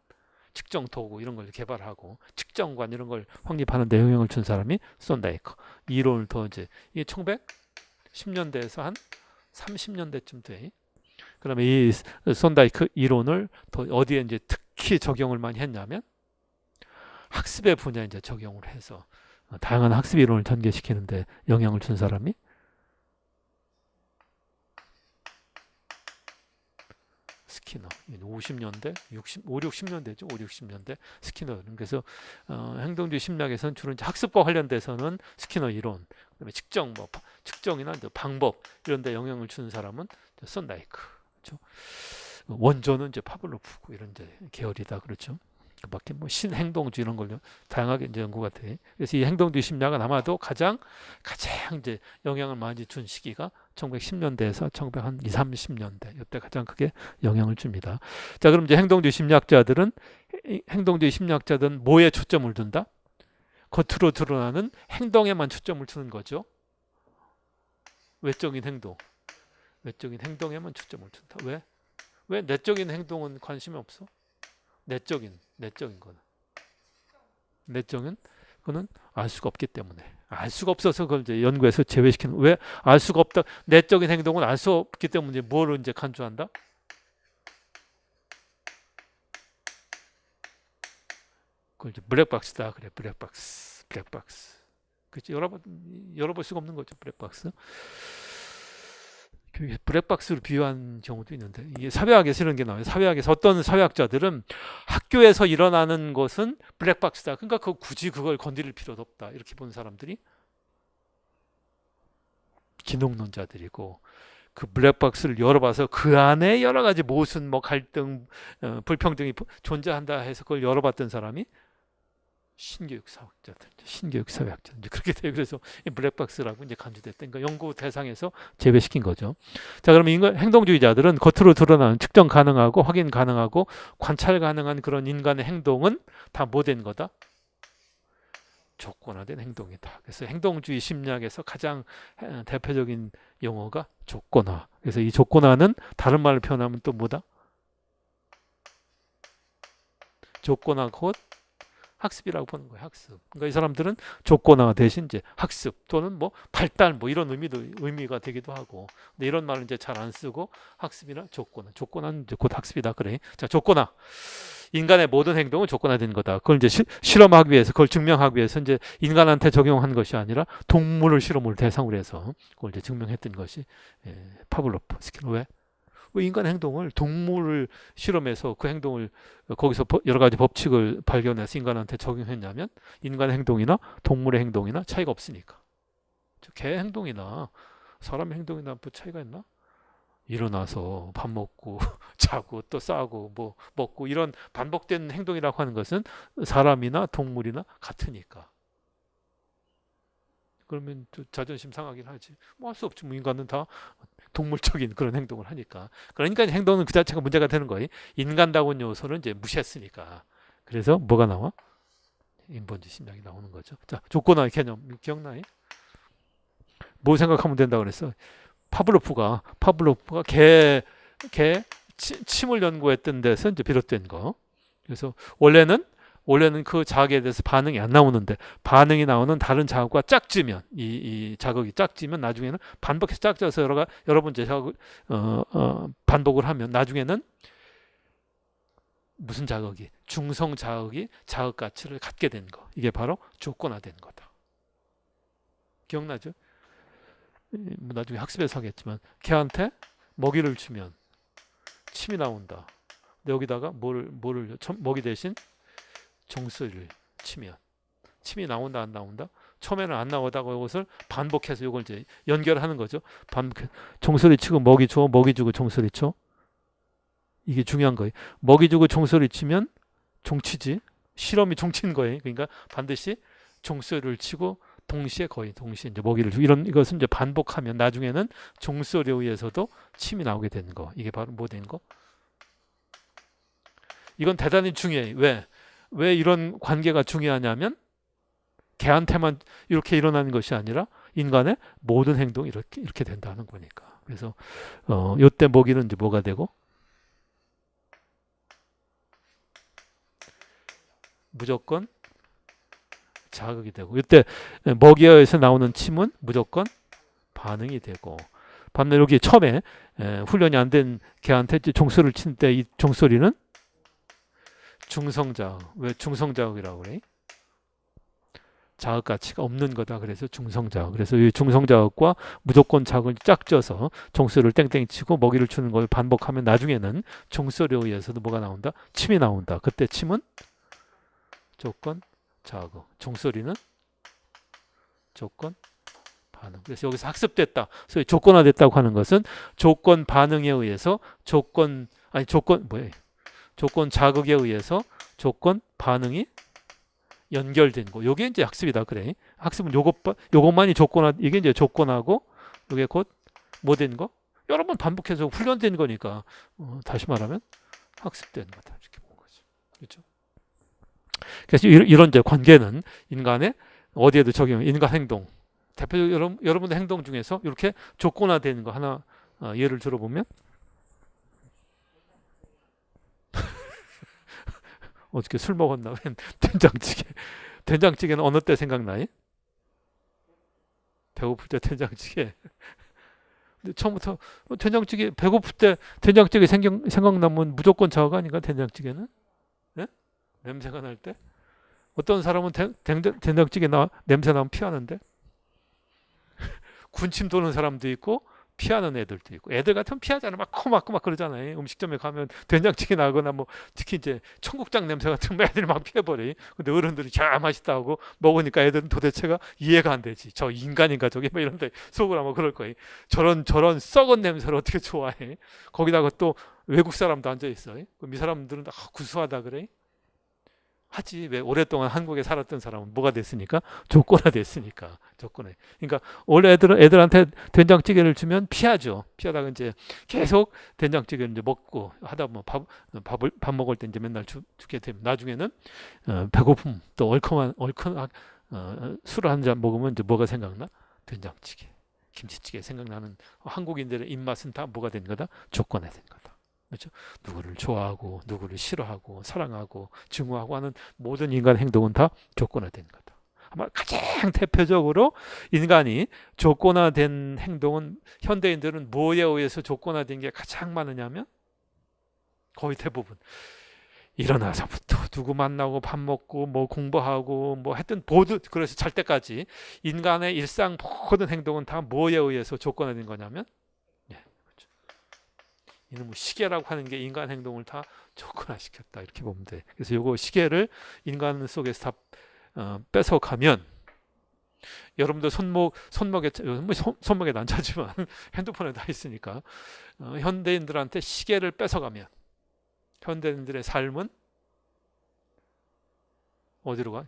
측정 도구 이런 걸 개발하고 측정관 이런 걸 확립하는 데 영향을 준 사람이 손다이크. 이 이론을 더 이제 이게 1910년대에서 한 30년대쯤 돼. 그다음에 이 손다이크 이론을 더 어디에 이제 특히 적용을 많이 했냐면 학습의 분야에 이제 적용을 해서 다양한 학습 이론을 전개시키는데 영향을 준 사람이 스키너. 50년대, 5, 60년대죠. 5, 60년대 스키너. 그래서 행동주의 심리학에서는 주로 이제 학습과 관련돼서는 스키너 이론, 그다음에 측정, 측정이나 이제 방법 이런 데 영향을 주는 사람은 손다이크. 그렇죠? 원조는 이제 파블로프고 이런 이제 계열이다. 그렇죠? 그밖에 뭐 신행동주의 이런 걸요 다양하게 이제 연구가 돼. 그래서 이 행동주의 심리학은 아마도 가장 이제 영향을 많이 준 시기가 1910년대에서 1920, 30년대 이때 가장 크게 영향을 줍니다. 자, 그럼 이제 행동주의 심리학자들은 뭐에 초점을 둔다? 겉으로 드러나는 행동에만 초점을 두는 거죠. 외적인 행동에만 초점을 둔다. 왜? 왜 내적인 행동은 관심이 없어? 내적인 거는 알 수가 없기 때문에 알 수가 없어서 그걸 이제 연구해서 제외시키는. 왜 알 수가 없다? 내적인 행동은 알 수 없기 때문에 뭐를 이제 간주한다? 그걸 이제 블랙박스다 그래. 블랙박스. 그렇지. 열어볼 수가 없는 거죠. 블랙박스. 블랙박스로 비유한 경우도 있는데 이게 사회학에서 이런 게 나와요. 사회학에서 어떤 사회학자들은 학교에서 일어나는 것은 블랙박스다. 그러니까 굳이 그걸 건드릴 필요도 없다. 이렇게 본 사람들이 기능론자들이고 그 블랙박스를 열어봐서 그 안에 여러 가지 모순, 갈등, 불평등이 존재한다 해서 그걸 열어봤던 사람이 신교육 사회학자 이제 그렇게 돼요. 그래서 블랙박스라고 이제 간주됐던 그러니까 연구 대상에서 제외시킨 거죠. 자, 그러면 행동주의자들은 겉으로 드러나는 측정 가능하고 확인 가능하고 관찰 가능한 그런 인간의 행동은 다 뭐 된 거다? 조건화된 행동이다. 그래서 행동주의 심리학에서 가장 대표적인 용어가 조건화. 그래서 이 조건화는 다른 말로 표현하면 또 뭐다? 조건화 곧 학습이라고 보는 거예요. 학습. 그러니까 이 사람들은 조건화 대신 이제 학습 또는 발달 이런 의미가 되기도 하고. 근데 이런 말은 이제 잘 안 쓰고 학습이나 조건화는 이제 곧 학습이다 그래. 자, 조건화. 인간의 모든 행동은 조건화된 거다. 그걸 이제 실험하기 위해서, 그걸 증명하기 위해서 이제 인간한테 적용한 것이 아니라 동물을 실험을 대상으로 해서 그걸 이제 증명했던 것이 파블로프 스키너. 왜 인간 행동을 동물을 실험해서 그 행동을 거기서 여러 가지 법칙을 발견해서 인간한테 적용했냐면 인간 행동이나 동물의 행동이나 차이가 없으니까. 개 행동이나 사람 행동이나 뭐 차이가 있나? 일어나서 밥 먹고 자고 또 싸고 먹고 이런 반복된 행동이라고 하는 것은 사람이나 동물이나 같으니까. 그러면 또 자존심 상하긴 하지. 할 수 없지. 인간은 다 동물적인 그런 행동을 하니까. 그러니까 행동은 그 자체가 문제가 되는 거예요. 인간다운 요소를 이제 무시했으니까. 그래서 뭐가 나와? 인본주의 심리학이 나오는 거죠. 자, 조건화의 개념 기억나요? 뭐 생각하면 된다고 그랬어? 파블로프가 개 침을 연구했던 데서 이제 비롯된 거. 그래서 원래는 그 자극에 대해서 반응이 안 나오는데 반응이 나오는 다른 자극과 짝지면 이 자극이 짝지면 나중에는 반복해서 짝져서 여러 번째 자극 반복을 하면 나중에는 무슨 자극이 중성 자극이 자극 가치를 갖게 된 거. 이게 바로 조건화된 거다. 기억나죠? 나중에 학습에서 하겠지만 개한테 먹이를 주면 침이 나온다. 근데 여기다가 먹이 대신 종소리를 치면 침이 나온다 안 나온다? 처음에는 안 나오다가 이것을 반복해서 이걸 이제 연결하는 거죠. 종소리 치고 먹이 줘, 먹이 주고 종소리 쳐. 이게 중요한 거예요. 먹이 주고 종소리 치면 종치지. 실험이 종친 거예요. 그러니까 반드시 종소리를 치고 동시에 이제 먹이를 주고 이것은 이제 반복하면 나중에는 종소리에 의해서도 침이 나오게 되는 거. 이게 바로 뭐 된 거? 이건 대단히 중요해요. 왜 이런 관계가 중요하냐면 개한테만 이렇게 일어나는 것이 아니라 인간의 모든 행동이 이렇게 된다는 거니까. 그래서 요때 먹이는 이제 뭐가 되고 무조건 자극이 되고, 이때 먹이에서 나오는 침은 무조건 반응이 되고, 반면 여기 처음에 훈련이 안 된 개한테 종소리를 칠 때 이 종소리는 중성자극. 왜 중성자극이라고 그래? 자극 가치가 없는 거다. 그래서 중성자극. 그래서 이 중성자극과 무조건 자극을 짝져서 종소리를 땡땡 치고 먹이를 주는 걸 반복하면 나중에는 종소리에 의해서도 뭐가 나온다? 침이 나온다. 그때 침은 조건 자극, 종소리는 조건 반응. 그래서 여기서 학습됐다. 소위 조건화됐다고 하는 것은 조건 반응에 의해서 조건 자극에 의해서 조건 반응이 연결된 거. 요게 이제 학습이다. 그래. 학습은 요것만이 조건화, 이게 이제 조건하고 요게 곧 뭐 된 거? 여러 번 반복해서 훈련된 거니까 다시 말하면 학습된 거다. 이렇게 보는 거죠. 그렇죠? 그래서 이런 이제 관계는 인간의 어디에도 적용, 인간 행동. 대표적으로 여러분의 행동 중에서 이렇게 조건화되는 거 하나 예를 들어보면 어저께 술 먹었나? 된장찌개. 된장찌개는 어느 때 생각나요? 배고플 때 된장찌개. 근데 처음부터 된장찌개 배고플 때 된장찌개 생각나면 무조건 자극 아닌가? 된장찌개는? 네? 냄새가 날 때? 어떤 사람은 된장찌개 냄새 나면 피하는데 군침 도는 사람도 있고 피하는 애들도 있고, 애들 같으면 피하잖아요. 막 코 막고 막 그러잖아요. 음식점에 가면 된장찌개 나거나 뭐 특히 이제 청국장 냄새 같은 거 애들이 막 피해버려. 근데 어른들이 자 맛있다 하고 먹으니까 애들은 도대체가 이해가 안 되지. 저 인간인가 저게 뭐 이런데 속으로 아마 그럴 거예요. 저런 썩은 냄새를 어떻게 좋아해? 거기다가 또 외국 사람도 앉아 있어요. 그럼 이 사람들은 구수하다 그래. 하지. 왜? 오랫동안 한국에 살았던 사람은 뭐가 됐으니까? 조건화 됐으니까. 조건화. 그러니까 원래 애들한테 된장찌개를 주면 피하죠. 피하다가 이제 계속 된장찌개를 이제 먹고 하다 보면 밥 먹을 때 이제 맨날 주게 되면 나중에는 배고픔 또 얼큰한 술을 한 잔 먹으면 이제 뭐가 생각나? 된장찌개, 김치찌개 생각나는 한국인들의 입맛은 다 뭐가 된 거다? 조건화 된 거다. 그렇죠? 누구를 좋아하고 누구를 싫어하고 사랑하고 증오하고 하는 모든 인간 행동은 다 조건화된 거다. 아마 가장 대표적으로 인간이 조건화된 행동은 현대인들은 뭐에 의해서 조건화된 게 가장 많으냐면 거의 대부분 일어나서부터 누구 만나고 밥 먹고 뭐 공부하고 뭐 하여튼 모두 그래서 잘 때까지 인간의 일상 모든 행동은 다 뭐에 의해서 조건화된 거냐면 이놈의 시계라고 하는 게 인간 행동을 다 조건화시켰다 이렇게 보면 돼. 그래서 요거 시계를 인간 속에서 다 뺏어가면 여러분들 손목에 안 차지만 핸드폰에 다 있으니까 현대인들한테 시계를 뺏어가면 현대인들의 삶은 어디로 가?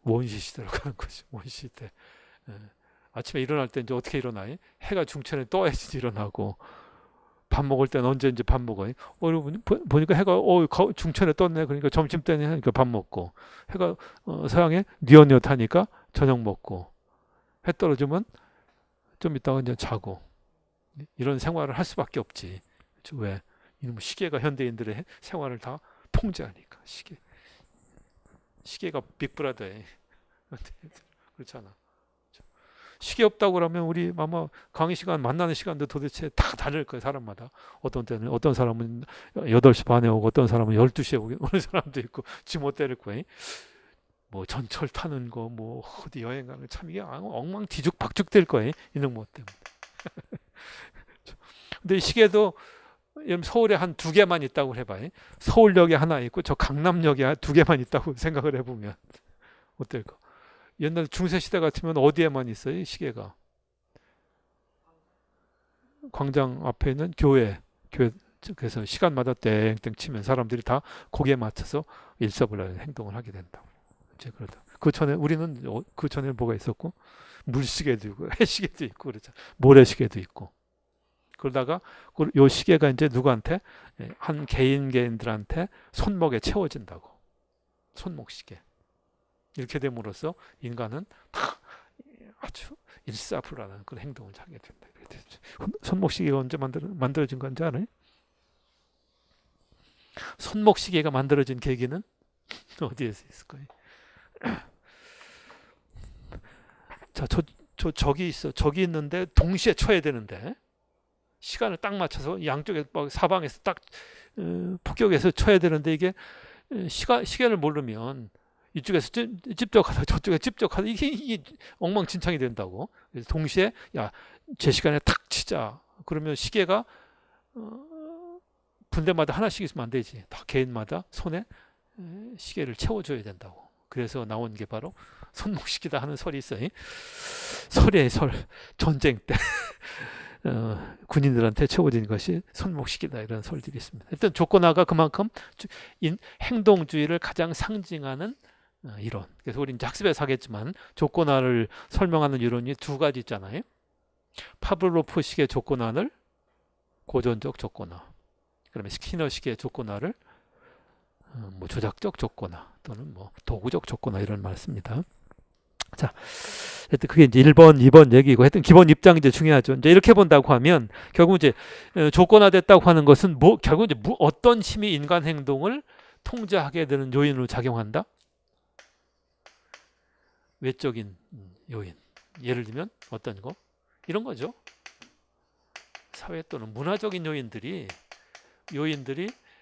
원시 시대로 가는 거죠. 원시 시대. 아침에 일어날 때 이제 어떻게 일어나요? 해가 중천에 떠야지 일어나고. 밥 먹을 때는 언제 이제 밥 먹어요? 여러분 보니까 해가 중천에 떴네. 그러니까 점심 때는 하니까 밥 먹고, 해가 서양에 뉘엿뉘엿하니까 저녁 먹고, 해 떨어지면 좀 이따가 이제 자고, 이런 생활을 할 수밖에 없지. 왜? 이놈 시계가 현대인들의 생활을 다 통제하니까. 시계가 빅브라더에 그렇잖아. 시계 없다고 그러면 우리 아마 강의 시간 만나는 시간도 도대체 다 다를 거예요. 사람마다. 어떤 때는 어떤 사람은 8시 반에 오고 어떤 사람은 12시에 오는 사람도 있고 지못 때릴 거예요. 뭐 전철 타는 거 뭐 어디 여행 가는 거 참 이게 엉망 뒤죽박죽 될 거예요. 이런 것 때문에. 근데 시계도 서울에 한 2개만 있다고 해봐요. 서울역에 하나 있고 저 강남역에 2개만 있다고 생각을 해보면 어떨까? 옛날 중세시대 같으면 어디에만 있어요? 시계가. 광장 앞에 있는 교회 그래서 시간마다 땡땡 치면 사람들이 다 거기에 맞춰서 일사불란 행동을 하게 된다고. 이제 그러다. 그 전에 우리는 그 전에 뭐가 있었고 물시계도 있고 해시계도 있고 그렇죠. 모래시계도 있고. 그러다가 요 시계가 이제 누구한테 한 개인들한테 손목에 채워진다고. 손목시계. 이렇게 됨으로써 인간은 다 아주 일사불란한 그런 행동을 하게 된다. 손목시계가 언제 만들어진 건지 알아요? 손목시계가 만들어진 계기는 어디에서 있을까요? 자, 저기 있어. 저기 있는데 동시에 쳐야 되는데 시간을 딱 맞춰서 양쪽에 사방에서 딱 폭격해서 쳐야 되는데 이게 시간을 모르면 이쪽에서 찝쩍하다 저쪽에 찝쩍하다 이게 엉망진창이 된다고. 그래서 동시에 제 시간에 탁 치자. 그러면 시계가 분대마다 하나씩 있으면 안 되지. 다 개인마다 손에 시계를 채워줘야 된다고. 그래서 나온 게 바로 손목시계다 하는 설이 있어요. 설의 설. 전쟁 때 군인들한테 채워진 것이 손목시계다 이런 설들이 있습니다. 일단 조건화가 그만큼 행동주의를 가장 상징하는 이론. 그래서 우리 이제 학습에서 하겠지만 조건화를 설명하는 이론이 두 가지 있잖아요. 파블로프식의 조건화를 고전적 조건화, 그다음에 스키너식의 조건화를 뭐 조작적 조건화 또는 뭐 도구적 조건화 이런 말을 씁니다. 자, 하여튼 그게 이제 1번, 2번 얘기고 하여튼 기본 입장이 이제 중요하죠. 이제 이렇게 본다고 하면 결국 이제 조건화됐다고 하는 것은 결국 이제 어떤 힘이 인간 행동을 통제하게 되는 요인으로 작용한다? 외적인 요인. 예를 들면 어떤 거? 이런 거죠. 사회 또는 문화적인 요인들이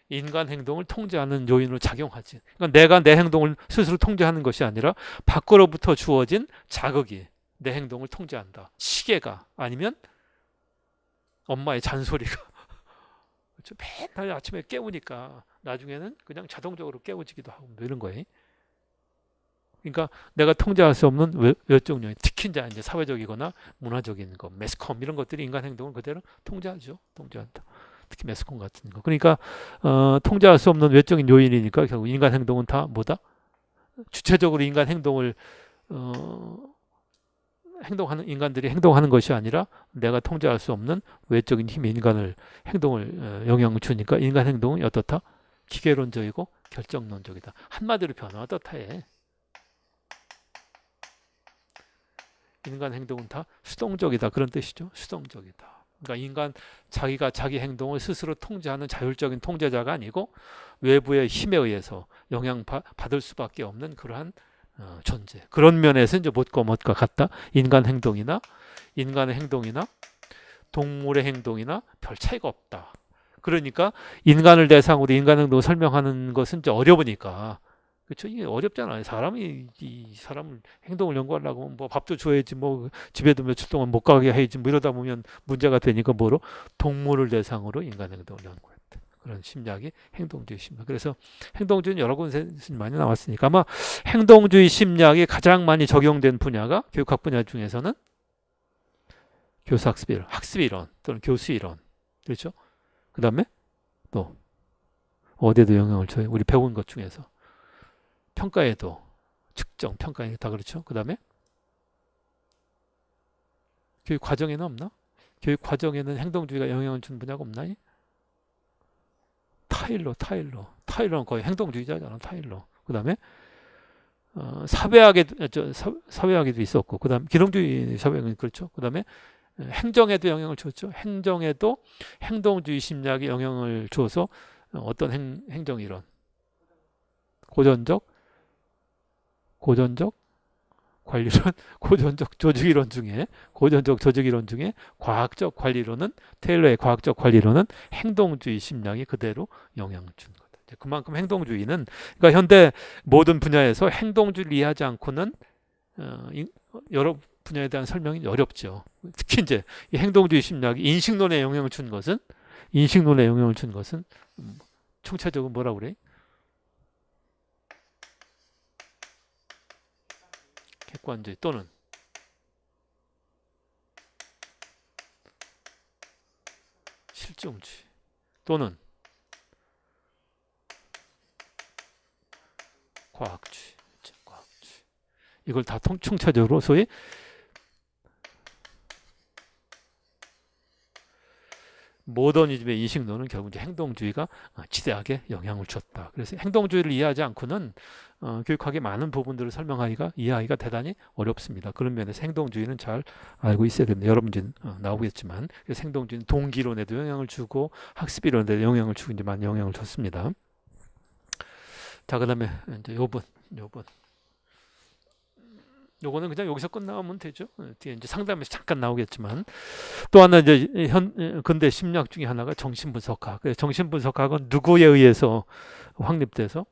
인간 행동을 통제하는 요인으로 작용하지. 그러니까 내가 내 행동을 스스로 통제하는 것이 아니라 밖으로부터 주어진 자극이 내 행동을 통제한다. 시계가 아니면 엄마의 잔소리가. 그렇죠? 맨날 아침에 깨우니까 나중에는 그냥 자동적으로 깨워지기도 하고 뭐 이런 거예요. 그러니까 내가 통제할 수 없는 외적 요인, 특히 이제 사회적이거나 문화적인 거, 매스컴 이런 것들이 인간 행동을 그대로 통제하죠. 통제한다. 특히 매스컴 같은 거. 그러니까 통제할 수 없는 외적인 요인이니까 결국 인간 행동은 다 뭐다? 주체적으로 인간 행동을 행동하는 인간들이 행동하는 것이 아니라 내가 통제할 수 없는 외적인 힘이 인간을 행동을 영향을 주니까 인간 행동은 어떻다? 기계론적이고 결정론적이다. 한마디로 변화가 어떻다해. 인간 행동은 다 수동적이다 그런 뜻이죠. 수동적이다. 그러니까 인간 자기가 자기 행동을 스스로 통제하는 자율적인 통제자가 아니고 외부의 힘에 의해서 영향받을 수밖에 없는 그러한 존재. 그런 면에서 이제 못과 같다. 인간의 행동이나 동물의 행동이나 별 차이가 없다. 그러니까 인간을 대상으로 인간 행동을 설명하는 것은 이제 어려우니까. 그렇죠? 이게 어렵잖아요. 이 사람을 행동을 연구하려고 뭐 밥도 줘야지, 뭐 집에도 며칠 동안 못 가게 해야지, 뭐 이러다 보면 문제가 되니까 뭐로 동물을 대상으로 인간 행동을 연구했다. 그런 심리학이 행동주의 심리학. 그래서 행동주의는 여러 곳에서 많이 나왔으니까 아마 행동주의 심리학이 가장 많이 적용된 분야가 교육학 분야 중에서는 교수학습 이론 또는 교수 이론. 그렇죠? 그 다음에 또 어디에도 영향을 줘요. 우리 배운 것 중에서. 평가에도 측정, 평가에 다 그렇죠. 그 다음에 교육 과정에는 없나? 교육 과정에는 행동주의가 영향을 준 분야가 없나요? 타일러는 거의 행동주의자잖아. 타일러. 그 다음에 사회학에도 있었고, 그 다음 기능주의 사회학은 그렇죠. 그 다음에 행정에도 영향을 줬죠. 행정에도 행동주의 심리학이 영향을 줘서 어떤 행정이론, 고전적 관리론, 고전적 조직이론 중에 과학적 관리론은 테일러의 과학적 관리론은 행동주의 심리학이 그대로 영향을 준 거다. 그만큼 행동주의는 그러니까 현대 모든 분야에서 행동주의를 이해하지 않고는 여러 분야에 대한 설명이 어렵죠. 특히 이제 이 행동주의 심리학이 인식론에 영향을 준 것은 총체적으로 뭐라 그래? 객관주의 또는 실증주의 또는 과학주의. 이걸 다 총체적으로 소위 모더니즘의 인식론은 결국 이제 행동주의가 지대하게 영향을 줬다. 그래서 행동주의를 이해하지 않고는 교육학의 많은 부분들을 이해하기가 대단히 어렵습니다. 그런 면에서 행동주의는 잘 알고 있어야 됩니다. 여러 문제 나오겠지만, 그래서 행동주의는 동기론에도 영향을 주고 학습이론에도 영향을 주고 이제 많은 영향을 줬습니다. 자, 그다음에 이제 요거는 그냥 여기서 끝나면 되죠. 뒤에 이제 상담에서 잠깐 나오겠지만, 또 하나 이제 근대 심리학 중에 하나가 정신분석학. 정신분석학은 누구에 의해서 확립돼서?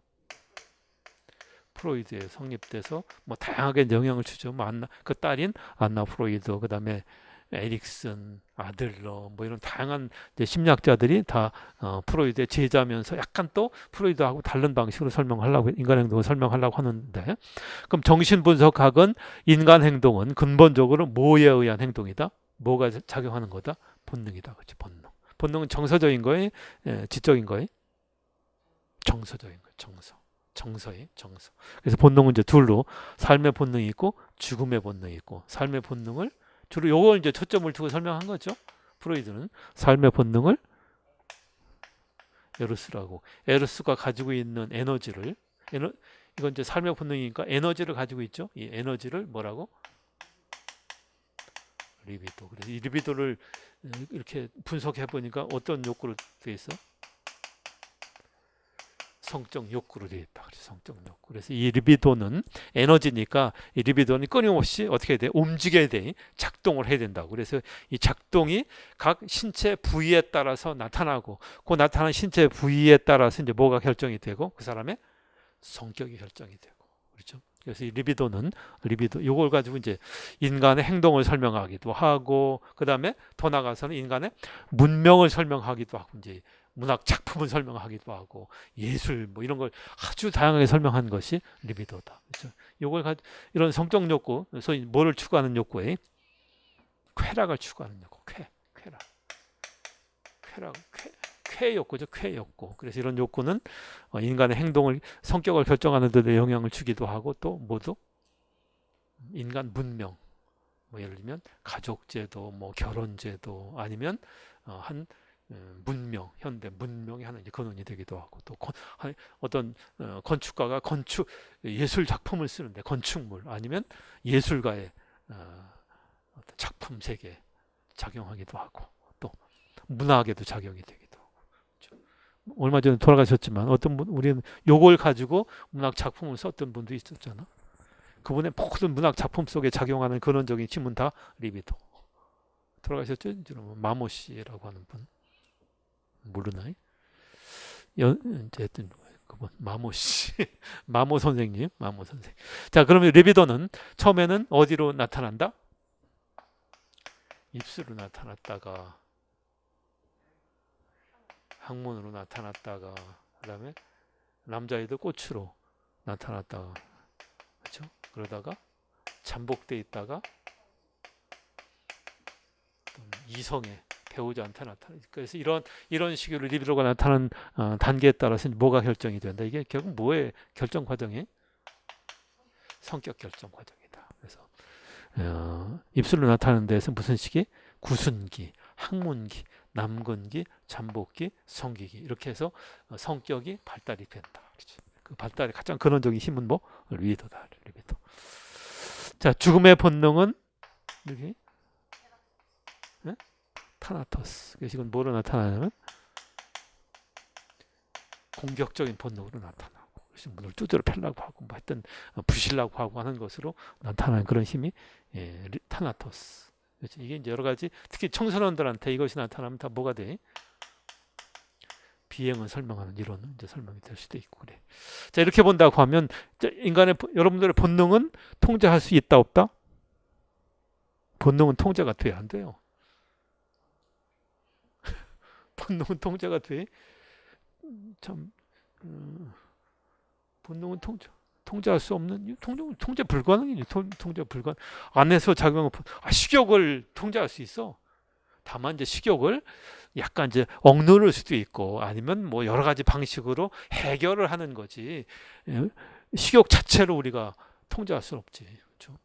프로이드에 성립돼서 뭐 다양하게 영향을 주죠. 뭐 그 딸인 안나 프로이드, 그다음에 에릭슨, 아들러, 뭐 이런 다양한 이제 심리학자들이 다 프로이드의 제자면서 약간 또 프로이드하고 다른 방식으로 인간 행동을 설명하려고 하는데, 그럼 정신분석학은 인간 행동은 근본적으로 뭐에 의한 행동이다? 뭐가 작용하는 거다? 본능이다. 그렇지? 본능. 본능은 정서적인 거예요? 지적인 거예요? 정서적인 거예요. 정서. 그래서 본능은 이제 둘로, 삶의 본능이 있고 죽음의 본능이 있고, 삶의 본능을 주로 요걸 이제 초점을 두고 설명한 거죠. 프로이드는 삶의 본능을 에로스가 가지고 있는 에너지를, 이건 이제 삶의 본능이니까 에너지를 가지고 있죠. 이 에너지를 뭐라고? 리비도. 그래서 이 리비도를 이렇게 분석해 보니까 어떤 욕구로 되어 있어? 성적 욕구로 되어 있다. 성적 욕구. 그래서 이 리비도는 에너지니까 이 리비도는 끊임없이 어떻게 해야 돼? 움직여야 돼. 작동을 해야 된다고. 그래서 이 작동이 각 신체 부위에 따라서 나타나고, 그 나타나는 신체 부위에 따라서 이제 뭐가 결정이 되고, 그 사람의 성격이 결정이 되고, 그렇죠? 그래서 이 리비도 이걸 가지고 이제 인간의 행동을 설명하기도 하고, 그 다음에 더 나가서는 인간의 문명을 설명하기도 하고, 이제 문학 작품을 설명하기도 하고, 예술 뭐 이런 걸 아주 다양하게 설명한 것이 리비도다. 그렇죠? 이런 성적 욕구, 소위 뭐를 추구하는 욕구에 쾌락을 추구하는 욕구, 쾌 욕구죠. 쾌 욕구. 그래서 이런 욕구는 인간의 행동을, 성격을 결정하는 데 영향을 주기도 하고, 또 모두 인간 문명, 뭐 예를 들면 가족제도, 뭐 결혼제도, 아니면 한 문명, 현대 문명이 하는 근원이 되기도 하고, 또 어떤 건축가가 예술 작품을 쓰는데 건축물, 아니면 예술가의 어떤 작품 세계에 작용하기도 하고, 또 문학에도 작용이 되기도 하고. 그렇죠? 얼마 전에 돌아가셨지만 어떤 분, 우리는 요걸 가지고 문학 작품을 썼던 분도 있었잖아. 그분의 모든 문학 작품 속에 작용하는 근원적인 힘은 다 리비도. 돌아가셨죠? 마모씨라고 하는 분. 모르나요? 어쨌든 그분 마모씨, 마모 선생. 자, 그러면 리비도는 처음에는 어디로 나타난다? 입술로 나타났다가, 항문으로 나타났다가, 그다음에 남자애들 꽃으로 나타났다가, 그렇죠? 그러다가 잠복돼 있다가 이성의 배우자한테 나타나니까. 그래서 이런 식으로 리비도가 나타나는 단계에 따라서 뭐가 결정이 된다. 이게 결국 뭐의 결정 과정이? 성격 결정 과정이다. 그래서 입술로 나타나는 데서 무슨 시기? 구순기, 항문기, 남근기, 잠복기, 성기기, 이렇게 해서 성격이 발달이 된다. 그 발달의 가장 근원적인 힘은 뭐? 리비도다. 리비도. 자, 죽음의 본능은 여기 타나토스. 그래서 이건 뭐로 나타나냐면 공격적인 본능으로 나타나고, 그래서 문을 두드려 패려고 하고, 뭐 하여튼 부시려고 하고 하는 것으로 나타나는 그런 힘이 타나토스. 그렇죠? 이게 이제 여러 가지, 특히 청소년들한테 이것이 나타나면 다 뭐가 돼? 비행을 설명하는 이론은 이제 설명이 될 수도 있고 그래. 자, 이렇게 본다고 하면 여러분들의 본능은 통제할 수 있다 없다? 본능은 통제가 돼야 안 돼요. 본능은 통제가 돼? 참, 본능은 통제할 수 없는, 통제 불가능이지. 통제 불가능. 안에서 작용을, 식욕을 통제할 수 있어. 다만 이제 식욕을 약간 이제 억누를 수도 있고, 아니면 뭐 여러 가지 방식으로 해결을 하는 거지. 식욕 자체로 우리가 통제할 수는 없지. 그렇죠?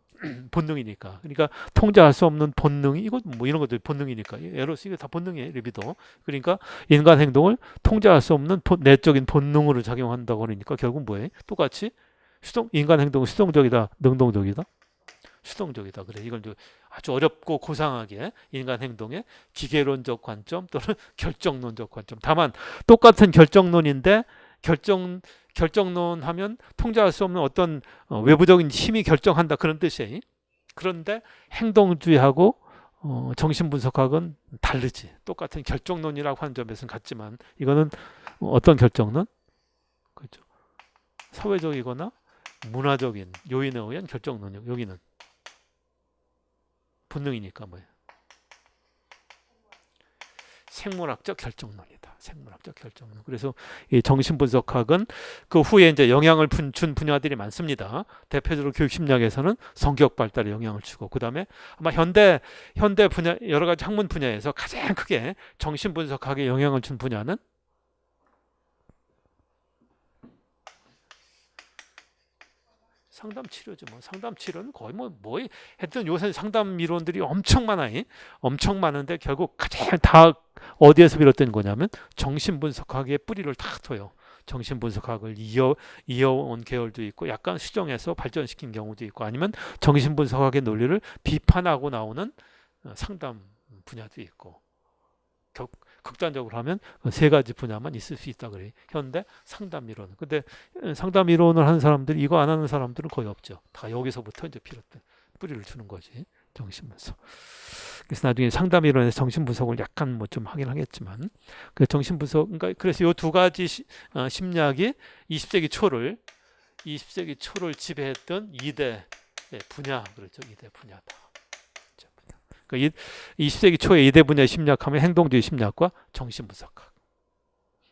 본능이니까. 그러니까 통제할 수 없는 본능이 이거 뭐 이런 것들 본능이니까. 에로스 이게 다 본능이에요. 리비도. 그러니까 인간 행동을 통제할 수 없는 내적인 본능으로 작용한다고 그러니까 결국 뭐예요? 똑같이 인간 행동은 수동적이다, 능동적이다. 수동적이다. 그래. 이걸 아주 어렵고 고상하게 인간 행동의 기계론적 관점 또는 결정론적 관점. 다만 똑같은 결정론인데 결정론 하면 통제할 수 없는 어떤 외부적인 힘이 결정한다 그런 뜻이에요. 그런데 행동주의하고 정신분석학은 다르지. 똑같은 결정론이라고 하는 점에서는 같지만 이거는 어떤 결정론? 그렇죠. 사회적이거나 문화적인 요인에 의한 결정론이요. 여기는 본능이니까 뭐예요? 생물학적 결정론이다. 생물학적 결정론. 그래서 이 정신분석학은 그 후에 이제 영향을 준 분야들이 많습니다. 대표적으로 교육심리학에서는 성격 발달에 영향을 주고, 그 다음에 아마 현대 분야 여러 가지 학문 분야에서 가장 크게 정신분석학에 영향을 준 분야는 상담 치료죠. 뭐 상담 치료는 거의 뭐 했든 요새 상담 이론들이 엄청 많아요. 엄청 많은데 결국 가장 다 어디에서 비롯된 거냐면 정신분석학의 뿌리를 다 둬요. 정신분석학을 이어온 계열도 있고 약간 수정해서 발전시킨 경우도 있고 아니면 정신분석학의 논리를 비판하고 나오는 상담 분야도 있고 극단적으로 하면 세 가지 분야만 있을 수 있다 그래요. 현대 상담 이론. 근데 상담 이론을 하는 사람들이 이거 안 하는 사람들은 거의 없죠. 다 여기서부터 이제 비롯된 뿌리를 주는 거지. 정신분석. 그래서 나중에 상담 이론에서 정신분석을 약간 뭐 좀 하긴 하겠지만 그 정신분석 그러니까 그래서 이 두 가지 심리학이 20세기 초를 지배했던 2대 분야 그렇죠. 2대 분야다. 그러니까 20세기 초에 2대 분야의 심리학하면 행동주의 심리학과 정신분석학.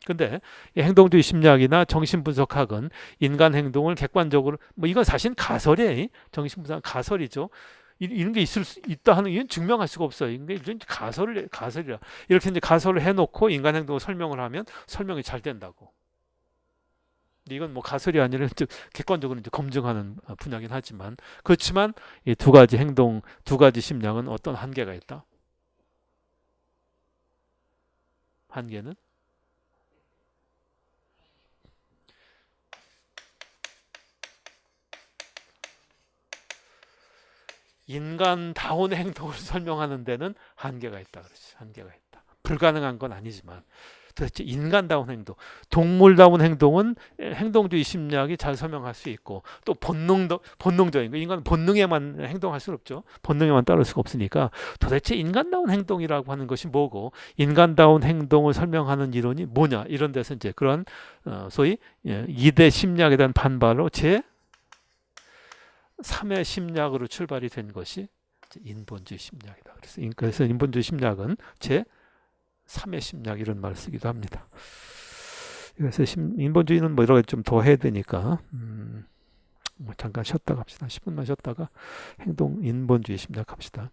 근데 이 행동주의 심리학이나 정신분석학은 인간 행동을 객관적으로 뭐 이건 사실 가설이에요. 정신분석은 가설이죠. 이런 게 있을 수 있다 하는 이건 증명할 수가 없어요. 이게 가설이라 이렇게 이제 가설을 해놓고 인간 행동을 설명을 하면 설명이 잘 된다고. 이건 뭐 가설이 아니라 객관적으로 이제 검증하는 분야긴 하지만 그렇지만 이 두 가지 행동, 두 가지 심리학은 어떤 한계가 있다? 한계는 인간다운 행동을 설명하는 데는 한계가 있다. 그렇지. 한계가 있다. 불가능한 건 아니지만 도대체 인간다운 행동, 동물다운 행동은 행동주의 심리학이 잘 설명할 수 있고 또 본능적인 거 인간은 본능에만 행동할 수 없죠. 본능에만 따를 수가 없으니까 도대체 인간다운 행동이라고 하는 것이 뭐고 인간다운 행동을 설명하는 이론이 뭐냐 이런 데서 이제 그런 소위 2대 심리학에 대한 반발로 제 3의 심리학으로 출발이 된 것이 인본주의 심리학이다. 그래서 인본주의 심리학은 제 3의 심리학 이런 말을 쓰기도 합니다. 그래서 인본주의는 뭐 여러 가지 좀 더 해야 되니까 뭐 잠깐 쉬었다 갑시다. 10분만 쉬었다가 인본주의 심리학 합시다.